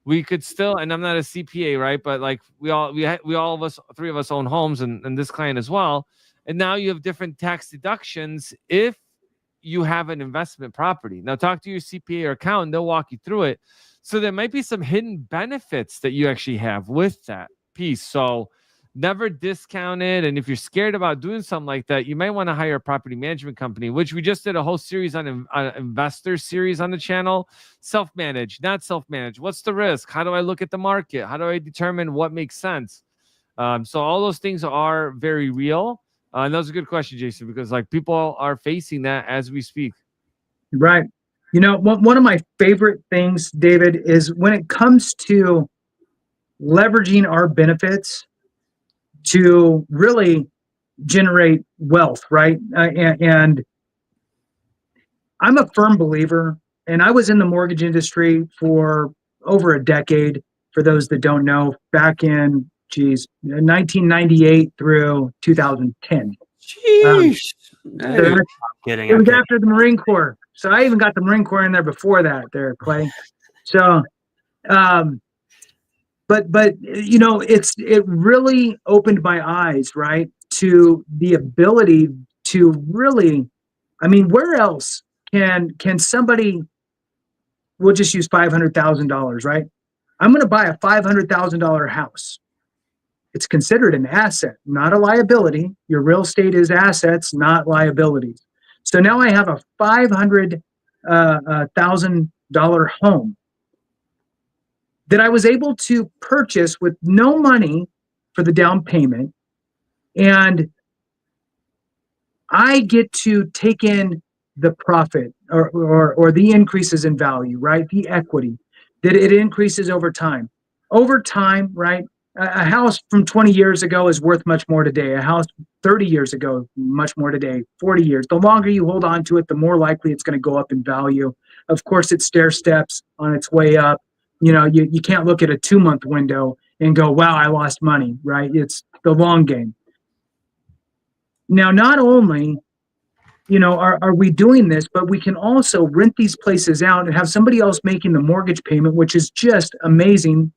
We could still, and I'm not a CPA, right? But like we all of us, 3 of us own homes and this client as well. And now you have different tax deductions if you have an investment property. Now talk to your CPA or accountant, they'll walk you through it. So there might be some hidden benefits that you actually have with that piece. So never discount it. And if you're scared about doing something like that, you might want to hire a property management company, which we just did a whole series on investor series on the channel. Self-manage, not self-manage. What's the risk? How do I look at the market? How do I determine what makes sense? So all those things are very real. And that was a good question, Jason, because like people are facing that as we speak. Right. You know, one of my favorite things, David, is when it comes to leveraging our benefits to really generate wealth, right? And I'm a firm believer, and I was in the mortgage industry for over a decade, for those that don't know, back in, 1998 through 2010. Sheesh. So Kidding. it was after the Marine Corps. So I even got the Marine Corps in there before that there, Clay. So, but you know, it really opened my eyes, right, to the ability to really, I mean, where else can somebody, we'll just use $500,000, right? I'm going to buy a $500,000 house. it's considered an asset, not a liability. Your real estate is assets, not liabilities. So now I have a $500,000 home that I was able to purchase with no money for the down payment. And I get to take in the profit or the increases in value, right? The equity that it increases over time. Over time, right? A house from 20 years ago is worth much more today. A house 30 years ago, much more today. 40 years. The longer you hold on to it, the more likely it's going to go up in value. Of course, it stair steps on its way up. You know, you can't look at a 2-month window and go, wow, I lost money, right? It's the long game. Now, not only, are we doing this, but we can also rent these places out and have somebody else making the mortgage payment, which is just amazing.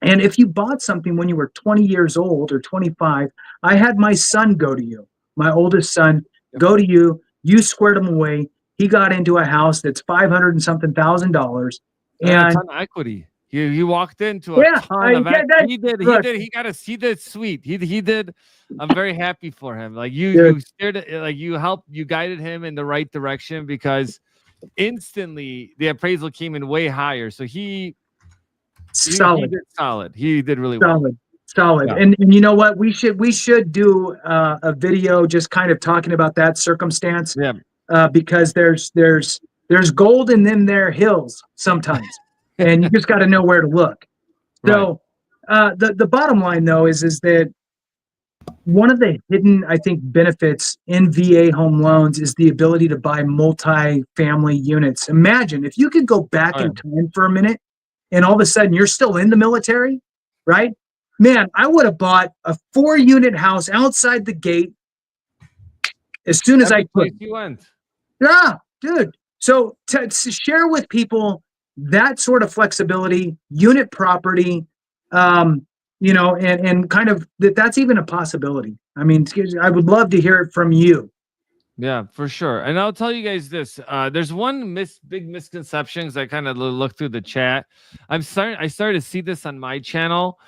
And if you bought something when you were 20 years old or 25, I had my son go to you, my oldest son, go to you. You squared him away. He got into a house that's $500 and something thousand dollars. And And a ton of equity. You walked into a yeah, ton of equity. look, He did sweet. He did. I'm very happy for him. Like you dude, steered it, like you guided him in the right direction, because instantly the appraisal came in way higher. So he solid. did solid. He did really well. Solid. Yeah. And you know what? We should do a video just kind of talking about that circumstance. Yeah. Because there's gold in them there hills sometimes, and you just got to know where to look. So the bottom line though is that one of the hidden, I think, benefits in VA home loans is the ability to buy multi-family units. Imagine if you could go back in time for a minute and all of a sudden you're still in the military, right? Man, I would have bought a 4-unit house outside the gate as soon as I could. You went. Yeah, dude. So to share with people that sort of flexibility, unit property, and kind of that's even a possibility. I mean, I would love to hear it from you. Yeah, for sure. And I'll tell you guys this. There's one big misconception, because I kind of look through the chat. I started to see this on my channel.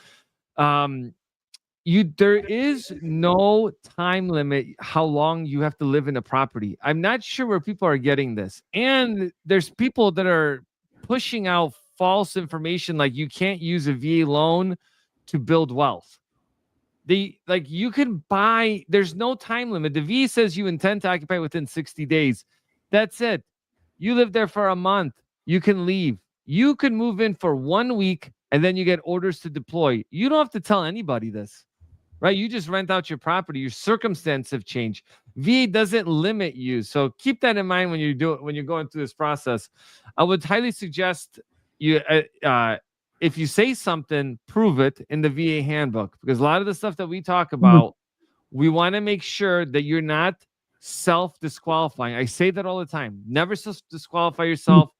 There is no time limit how long you have to live in a property. I'm not sure where people are getting this. And there's people that are pushing out false information, like you can't use a VA loan to build wealth. You can buy, there's no time limit. The VA says you intend to occupy within 60 days. That's it. You live there for a month, you can leave. You can move in for 1 week and then you get orders to deploy. You don't have to tell anybody this. Right? You just rent out your property. Your circumstances have changed. VA doesn't limit you. So keep that in mind when you're going through this process. I would highly suggest you, if you say something, prove it in the VA handbook, because a lot of the stuff that we talk about, we want to make sure that you're not self-disqualifying. I say that all the time. Never disqualify yourself.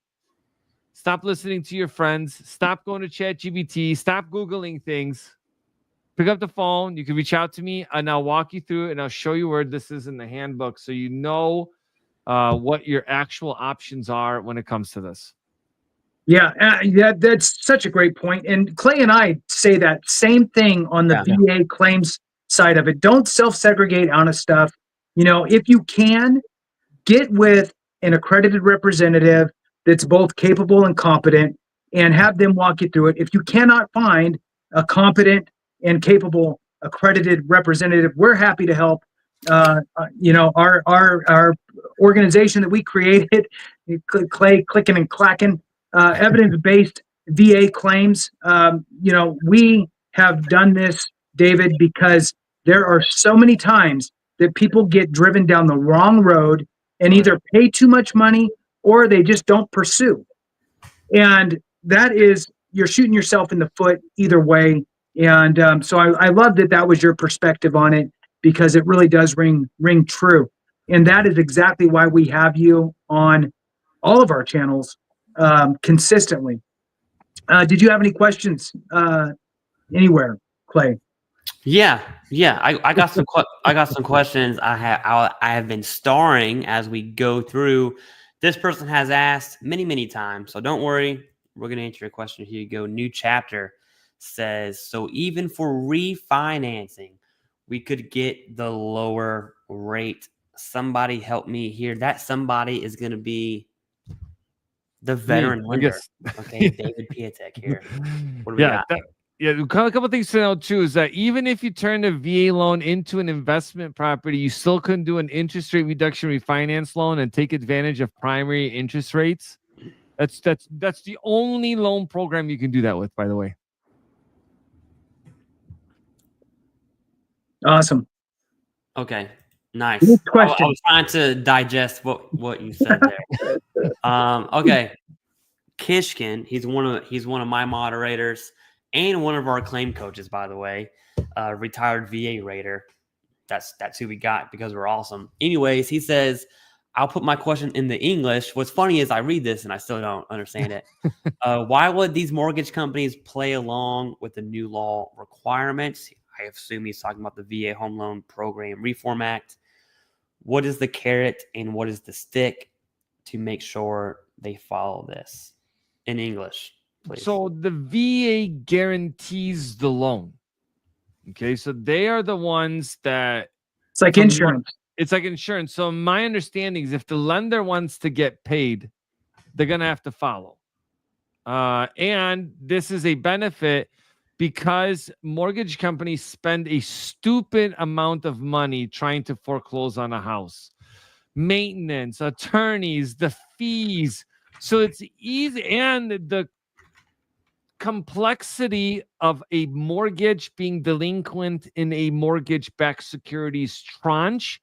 Stop listening to your friends. Stop going to ChatGPT. Stop Googling things. Pick up the phone. You can reach out to me, and I'll walk you through it, and I'll show you where this is in the handbook, so you know what your actual options are when it comes to this. Yeah, that's such a great point. And Clay and I say that same thing on the VA claims side of it. Don't self-segregate on stuff. If you can, get with an accredited representative that's both capable and competent, and have them walk you through it. If you cannot find a competent and capable accredited representative, we're happy to help. Our organization that we created, Clay Clicking and Clacking, evidence-based VA claims. We have done this, David, because there are so many times that people get driven down the wrong road and either pay too much money or they just don't pursue. And that is, you're shooting yourself in the foot either way. And so I love that was your perspective on it, because it really does ring true. And that is exactly why we have you on all of our channels consistently. Did you have any questions anywhere, Clay? Yeah. I got some. I got some questions. I have been starring as we go through. This person has asked many times, so don't worry. We're gonna answer your question. Here you go. New chapter. says, so even for refinancing, we could get the lower rate. Somebody help me here. That somebody is going to be the veteran I lender. guess. Okay, David Piatek here. What do we Yeah, got? a couple things to know too is that even if you turn a VA loan into an investment property, you still couldn't do an interest rate reduction refinance loan and take advantage of primary interest rates. That's the only loan program you can do that with, by the way. Awesome. Okay, nice. Next I question. was trying to digest what you said there. Okay, Kishkin, he's one of my moderators and one of our claim coaches, by the way, retired VA rater. That's who we got because we're awesome. Anyways, he says, I'll put my question in the English. What's funny is I read this and I still don't understand it. Why would these mortgage companies play along with the new law requirements? I assume he's talking about the VA Home Loan Program Reform Act. What is the carrot and what is the stick to make sure they follow this? In English, please. So the VA guarantees the loan. Okay, so they are the ones that It's like insurance. It's like insurance. So my understanding is if the lender wants to get paid, they're gonna have to follow. And this is a benefit because mortgage companies spend a stupid amount of money trying to foreclose on a house. Maintenance, attorneys, the fees. So it's easy, and the complexity of a mortgage being delinquent in a mortgage-backed securities tranche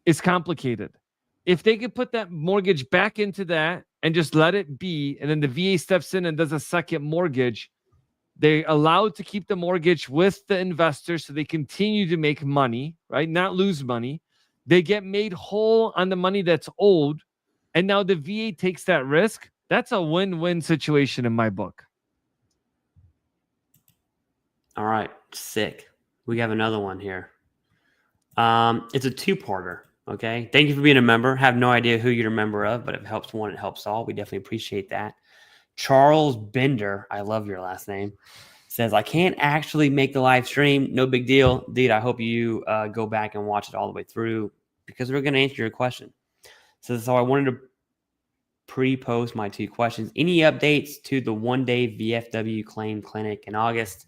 is complicated. If they could put that mortgage back into that and just let it be, and then the VA steps in and does a second mortgage, they're allowed to keep the mortgage with the investor so they continue to make money, right? Not lose money. They get made whole on the money that's owed, and now the VA takes that risk. That's a win-win situation in my book. All right, sick. We have another one here. It's a two-parter. Okay, thank you for being a member. Have no idea who you're a member of, but if it helps one, it helps all. We definitely appreciate that. Charles Bender, I love your last name, says, I can't actually make the live stream. No big deal. Dude, I hope you go back and watch it all the way through because we're going to answer your question. So I wanted to pre-post my two questions. Any updates to the one-day VFW claim clinic in August?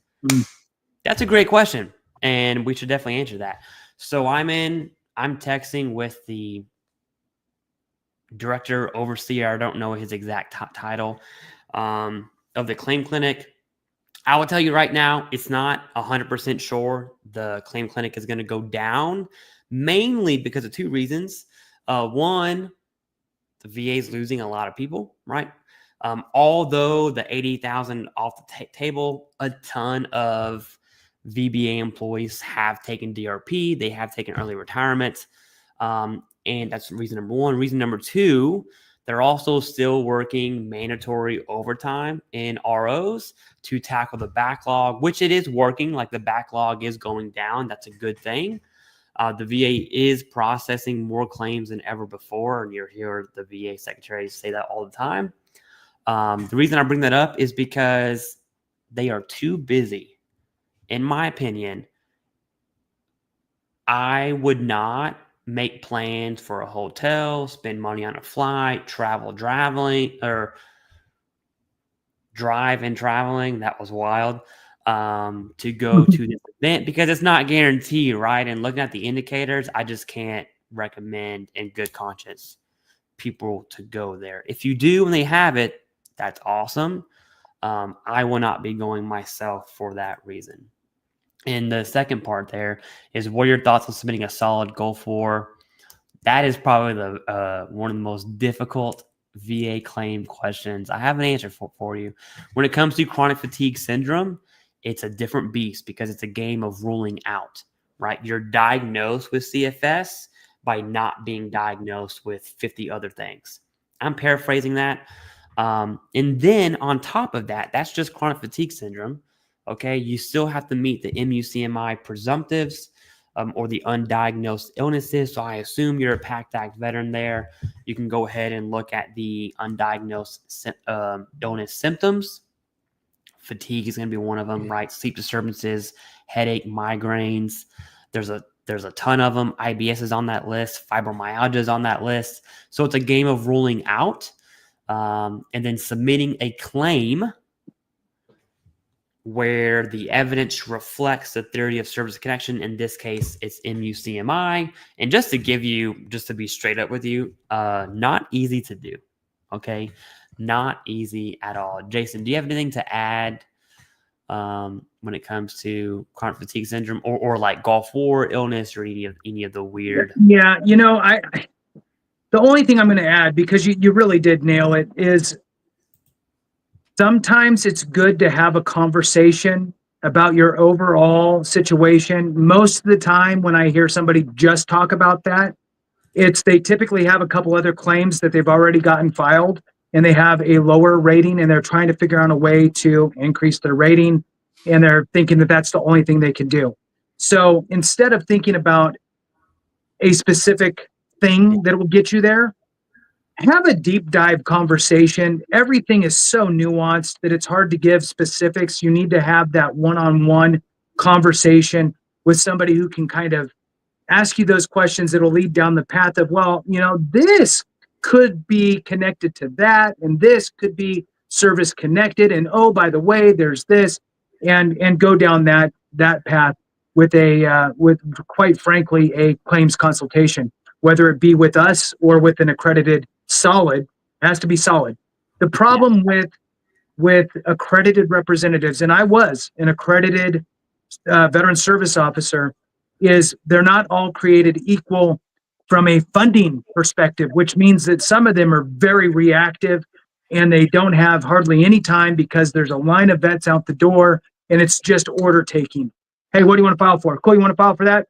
That's a great question, and we should definitely answer that. So I'm texting with the director, overseer, I don't know his exact title, of the claim clinic. I will tell you right now, it's not 100% sure the claim clinic is going to go down, mainly because of two reasons. One, the VA is losing a lot of people, right? Although the 80,000 off the table, a ton of VBA employees have taken DRP. They have taken early retirement. And that's reason number one. Reason number two, they're also still working mandatory overtime in ROs to tackle the backlog, which it is working. Like the backlog is going down. That's a good thing. The VA is processing more claims than ever before. And you hear the VA secretaries say that all the time. The reason I bring that up is because they are too busy. In my opinion, I would not make plans for a hotel, spend money on a flight, traveling. That was wild. To go to this event because it's not guaranteed, right? And looking at the indicators, I just can't recommend in good conscience people to go there. If you do and they have it, that's awesome. I will not be going myself for that reason. And the second part there is, what are your thoughts on submitting a solid goal for? That is probably the one of the most difficult VA claim questions. I have an answer for you. When it comes to chronic fatigue syndrome, it's a different beast because it's a game of ruling out, right? You're diagnosed with CFS by not being diagnosed with 50 other things. I'm paraphrasing that. And then on top of that, that's just chronic fatigue syndrome. Okay, you still have to meet the MUCMI presumptives or the undiagnosed illnesses. So I assume you're a PACT Act veteran there. You can go ahead and look at the undiagnosed illness symptoms fatigue is going to be one of them, right? Sleep disturbances, headache, migraines. There's a ton of them. IBS is on that list. Fibromyalgia is on that list. So it's a game of ruling out and then submitting a claim where the evidence reflects the theory of service connection. In this case, it's MUCMI. And just to be straight up with you, not easy to do. Okay. Not easy at all. Jason, do you have anything to add when it comes to chronic fatigue syndrome or like Gulf War illness or any of the weird? Yeah. The only thing I'm going to add, because you really did nail it, is sometimes it's good to have a conversation about your overall situation. Most of the time when I hear somebody just talk about that, they typically have a couple other claims that they've already gotten filed and they have a lower rating and they're trying to figure out a way to increase their rating and they're thinking that that's the only thing they can do. So instead of thinking about a specific thing that will get you there, have a deep dive conversation. Everything is so nuanced that it's hard to give specifics. You need to have that one-on-one conversation with somebody who can kind of ask you those questions that'll lead down the path of, well, this could be connected to that, and this could be service connected, and oh, by the way, there's this, and go down that path with quite frankly a claims consultation, whether it be with us or with an accredited solid. It has to be solid. The problem with accredited representatives, and I was an accredited veteran service officer, is they're not all created equal from a funding perspective, which means that some of them are very reactive and they don't have hardly any time because there's a line of vets out the door and it's just order taking. Hey, what do you want to file for? Cool, you want to file for that?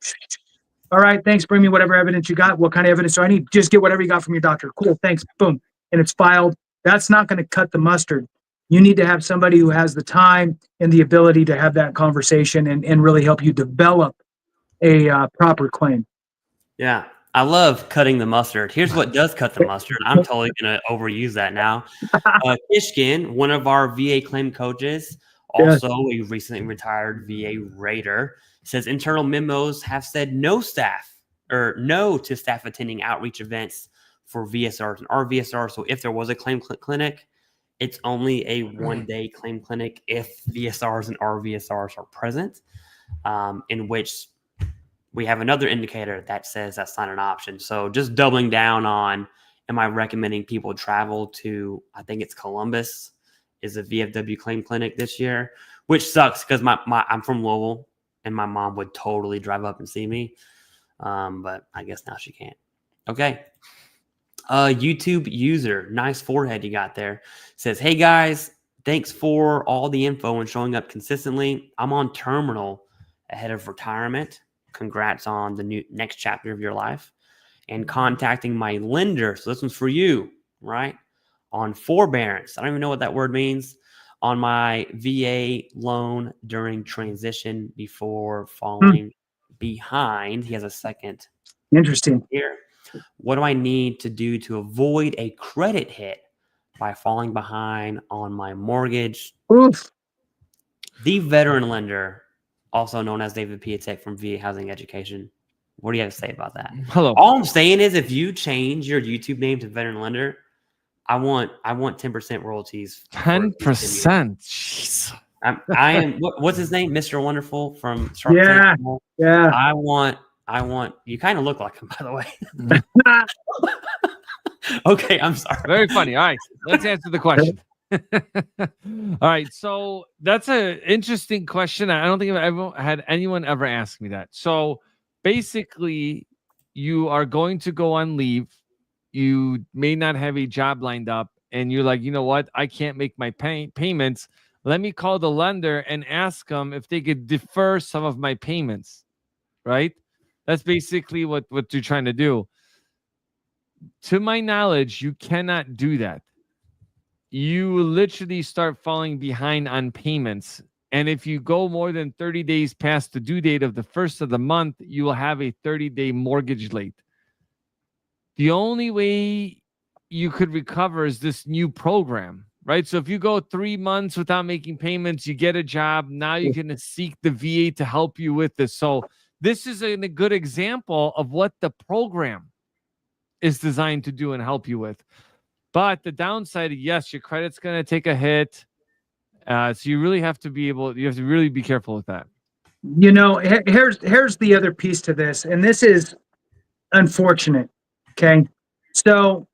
All right, thanks. Bring me whatever evidence you got. What kind of evidence do I need? Just get whatever you got from your doctor. Cool, thanks. Boom. And it's filed. That's not going to cut the mustard. You need to have somebody who has the time and the ability to have that conversation and really help you develop a proper claim. Yeah, I love cutting the mustard. Here's what does cut the mustard. I'm totally going to overuse that now. Kishkin, one of our VA claim coaches, also a recently retired VA rater, says internal memos have said no to staff attending outreach events for VSRs and RVSRs. So if there was a claim clinic, it's only a one-day claim clinic if VSRs and RVSRs are present, in which we have another indicator that says that's not an option. So just doubling down on, am I recommending people travel to, I think it's Columbus is a VFW claim clinic this year, which sucks because I'm from Louisville and my mom would totally drive up and see me. But I guess now she can't. Okay. YouTube user, nice forehead you got there, says, hey guys, thanks for all the info and showing up consistently. I'm on terminal ahead of retirement. Congrats on the next chapter of your life. And contacting my lender. So this one's for you, right? On forbearance. I don't even know what that word means. On my VA loan during transition before falling behind. He has a second. Interesting. Here. What do I need to do to avoid a credit hit by falling behind on my mortgage? Oof. The veteran lender, also known as David Piatek from VA Housing Education. What do you have to say about that? Hello. All I'm saying is if you change your YouTube name to veteran lender, I want 10% royalties. 10%. Jeez. I am. What's his name? Mr. Wonderful from Shark Tank. Yeah. I want. You kind of look like him, by the way. Okay, I'm sorry. Very funny. All right, let's answer the question. All right, so that's an interesting question. I don't think I've ever had anyone ever ask me that. So basically, you are going to go on leave. You may not have a job lined up, and you're like, you know what? I can't make my payments. Let me call the lender and ask them if they could defer some of my payments, right? That's basically what you're trying to do. To my knowledge, you cannot do that. You literally start falling behind on payments. And if you go more than 30 days past the due date of the first of the month, you will have a 30-day mortgage late. The only way you could recover is this new program, right? So if you go 3 months without making payments, you get a job. Now you can seek the VA to help you with this. So this is a good example of what the program is designed to do and help you with. But the downside, yes, your credit's going to take a hit. So you really have to you have to really be careful with that. You know, here's the other piece to this, and this is unfortunate. Okay. So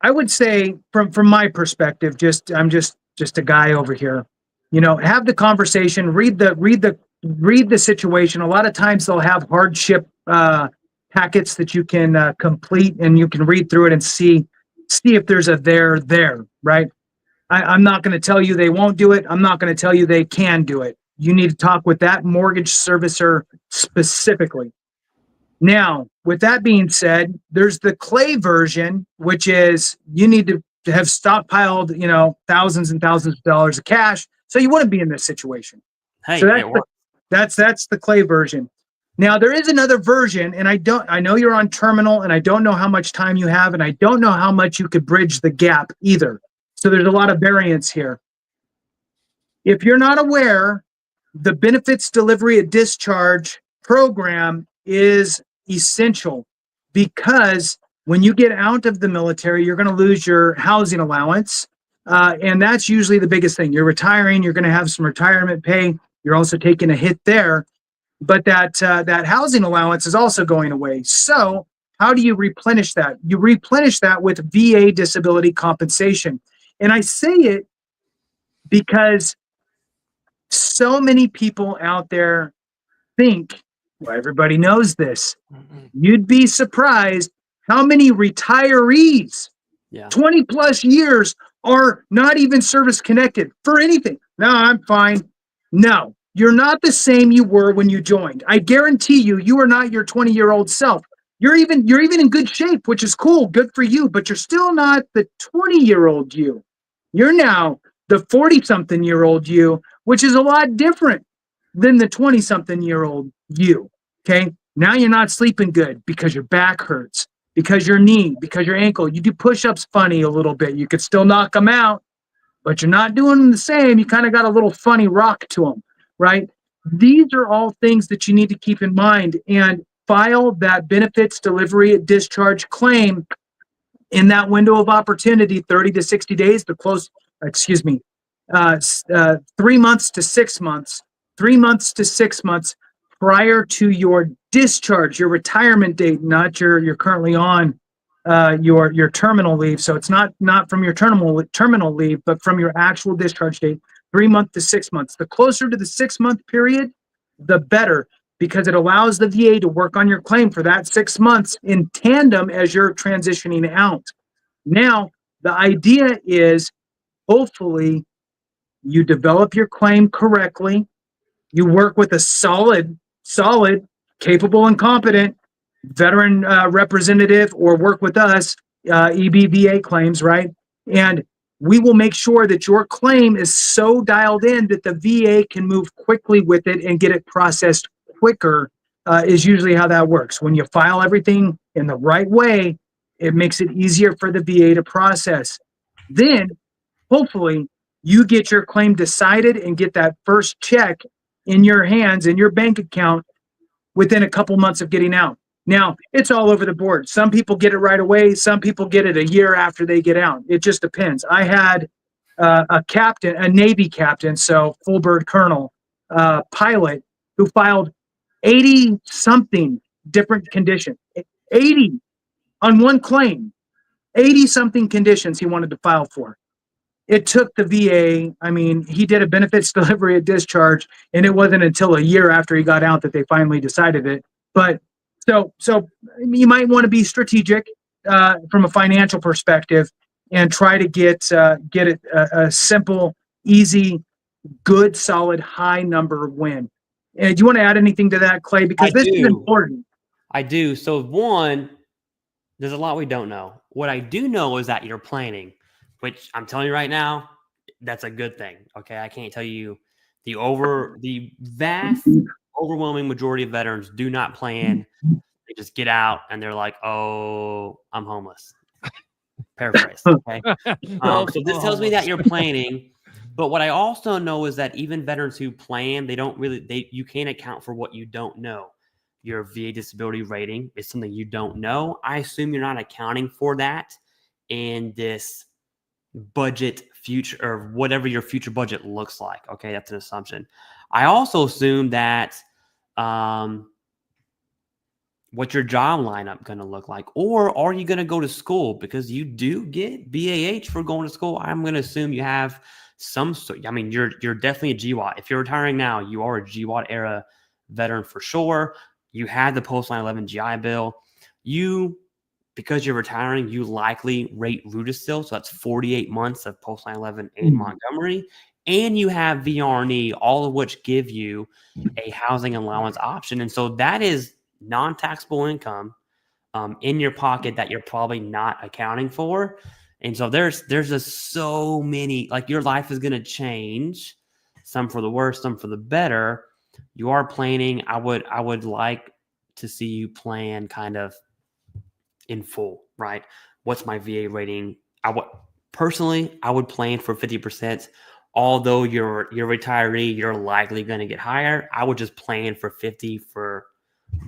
I would say from my perspective, I'm just a guy over here. You know, have the conversation, read the situation. A lot of times they'll have hardship packets that you can complete, and you can read through it and see if there's a there, right? I'm not going to tell you they won't do it. I'm not going to tell you they can do it. You need to talk with that mortgage servicer specifically. Now, with that being said, there's the clay version, which is you need to have stockpiled, you know, thousands and thousands of dollars of cash, so you wouldn't be in this situation. Hey, So it works. that's the clay version. Now there is another version, and I know you're on terminal, and I don't know how much time you have, and I don't know how much you could bridge the gap either. So there's a lot of variance here. If you're not aware, the benefits delivery at discharge program is essential because when you get out of the military, you're going to lose your housing allowance. And that's usually the biggest thing. You're retiring, you're going to have some retirement pay. You're also taking a hit there. But that housing allowance is also going away. So how do you replenish that? You replenish that with VA disability compensation. And I say it because so many people out there think, well, everybody knows this. You'd be surprised how many retirees, 20 plus years, are not even service connected for anything. No, I'm fine. No, you're not the same you were when you joined. I guarantee you are not your 20-year-old self. You're even in good shape, which is cool. Good for you, but you're still not the 20-year-old you. You're now the 40-something-year-old you, which is a lot different than the 20-something-year-old you. Okay. Now you're not sleeping good because your back hurts, because your knee, because your ankle. You do push-ups funny a little bit. You could still knock them out, but you're not doing them the same. You kind of got a little funny rock to them, right? These are all things that you need to keep in mind and file that benefits delivery at discharge claim in that window of opportunity, 30 to 60 days, 3 months to 6 months, 3 months to 6 months prior to your discharge, your retirement date, not you're currently on your terminal leave. So it's not from your terminal leave, but from your actual discharge date, 3 months to 6 months. The closer to the 6 month period, the better, because it allows the VA to work on your claim for that 6 months in tandem as you're transitioning out. Now, the idea is hopefully you develop your claim correctly. You work with a solid, capable and competent veteran representative, or work with us, EBVA claims, right? And we will make sure that your claim is so dialed in that the VA can move quickly with it and get it processed quicker, is usually how that works. When you file everything in the right way, it makes it easier for the VA to process. Then, hopefully, you get your claim decided and get that first check in your hands, in your bank account, within a couple months of getting out. Now, it's all over the board. Some people get it right away. Some people get it a year after they get out. It just depends. I had a Navy captain, so full bird colonel, pilot, who filed 80 something different conditions, 80 on one claim, 80 something conditions he wanted to file for. It took the VA, I mean, he did a benefits delivery at discharge, and it wasn't until a year after he got out that they finally decided it. But so you might want to be strategic from a financial perspective and try to get it a simple, easy, good, solid, high number win. And do you want to add anything to that, Clay? Because this is important. I do. So one, there's a lot we don't know. What I do know is that you're planning, which I'm telling you right now, that's a good thing. Okay. I can't tell you the vast overwhelming majority of veterans do not plan. They just get out and they're like, oh, I'm homeless. Paraphrase. Okay. So this tells me that you're planning. But what I also know is that even veterans who plan, you can't account for what you don't know. Your VA disability rating is something you don't know. I assume you're not accounting for that in this budget future or whatever your future budget looks like. Okay, that's an assumption. I also assume that what's your job lineup going to look like? Or are you going to go to school? Because you do get BAH for going to school. I'm going to assume you have some sort. I mean, you're definitely a GWAT. If you're retiring now, you are a GWAT era veteran for sure. You had the post 9/11 GI Bill. Because you're retiring, you likely rate RUTA still. So that's 48 months of post 9/11 in Montgomery. And you have VRNE, all of which give you a housing allowance option. And so that is non-taxable income in your pocket that you're probably not accounting for. And so there's just so many, like your life is going to change, some for the worse, some for the better. You are planning. I would like to see you plan kind of in full, right? What's my VA rating? I would plan for 50%. Although you're retiree, you're likely going to get higher. I would just plan for 50 for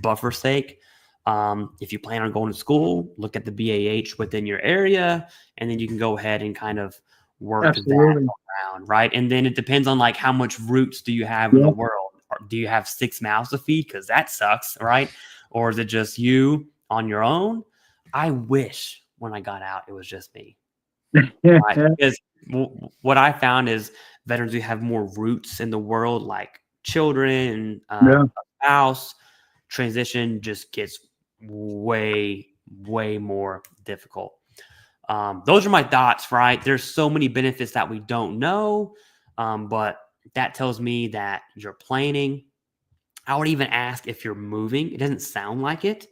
buffer sake. If you plan on going to school, look at the BAH within your area, and then you can go ahead and kind of work that around, right? And then it depends on like how much roots do you have in the world. Do you have 6 mouths to feed? Because that sucks, right? Or is it just you on your own? I wish when I got out, it was just me. Right? Because what I found is veterans who have more roots in the world, like children, a spouse, transition just gets way, way more difficult. Those are my thoughts, right? There's so many benefits that we don't know, but that tells me that you're planning. I would even ask if you're moving. It doesn't sound like it,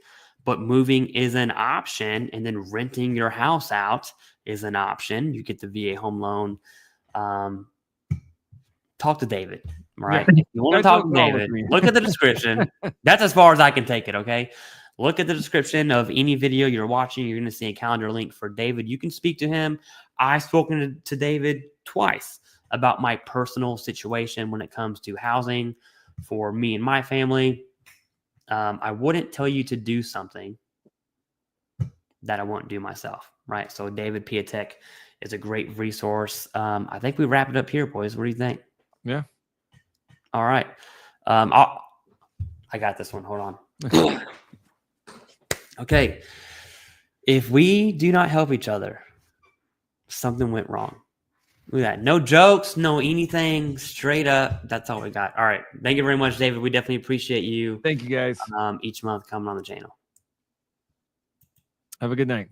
but moving is an option, and then renting your house out is an option. You get the VA home loan. Talk to David, right? If you want to talk to David, look at the description. That's as far as I can take it, okay? Look at the description of any video you're watching. You're going to see a calendar link for David. You can speak to him. I've spoken to David twice about my personal situation when it comes to housing for me and my family. I wouldn't tell you to do something that I won't do myself, right? So David Piatek is a great resource. I think we wrap it up here, boys. What do you think? Yeah. All right. I got this one. Hold on. Okay. If we do not help each other, something went wrong. Look at that. No jokes, no anything, straight up. That's all we got. All right. Thank you very much, David. We definitely appreciate you. Thank you, guys. Each month coming on the channel. Have a good night.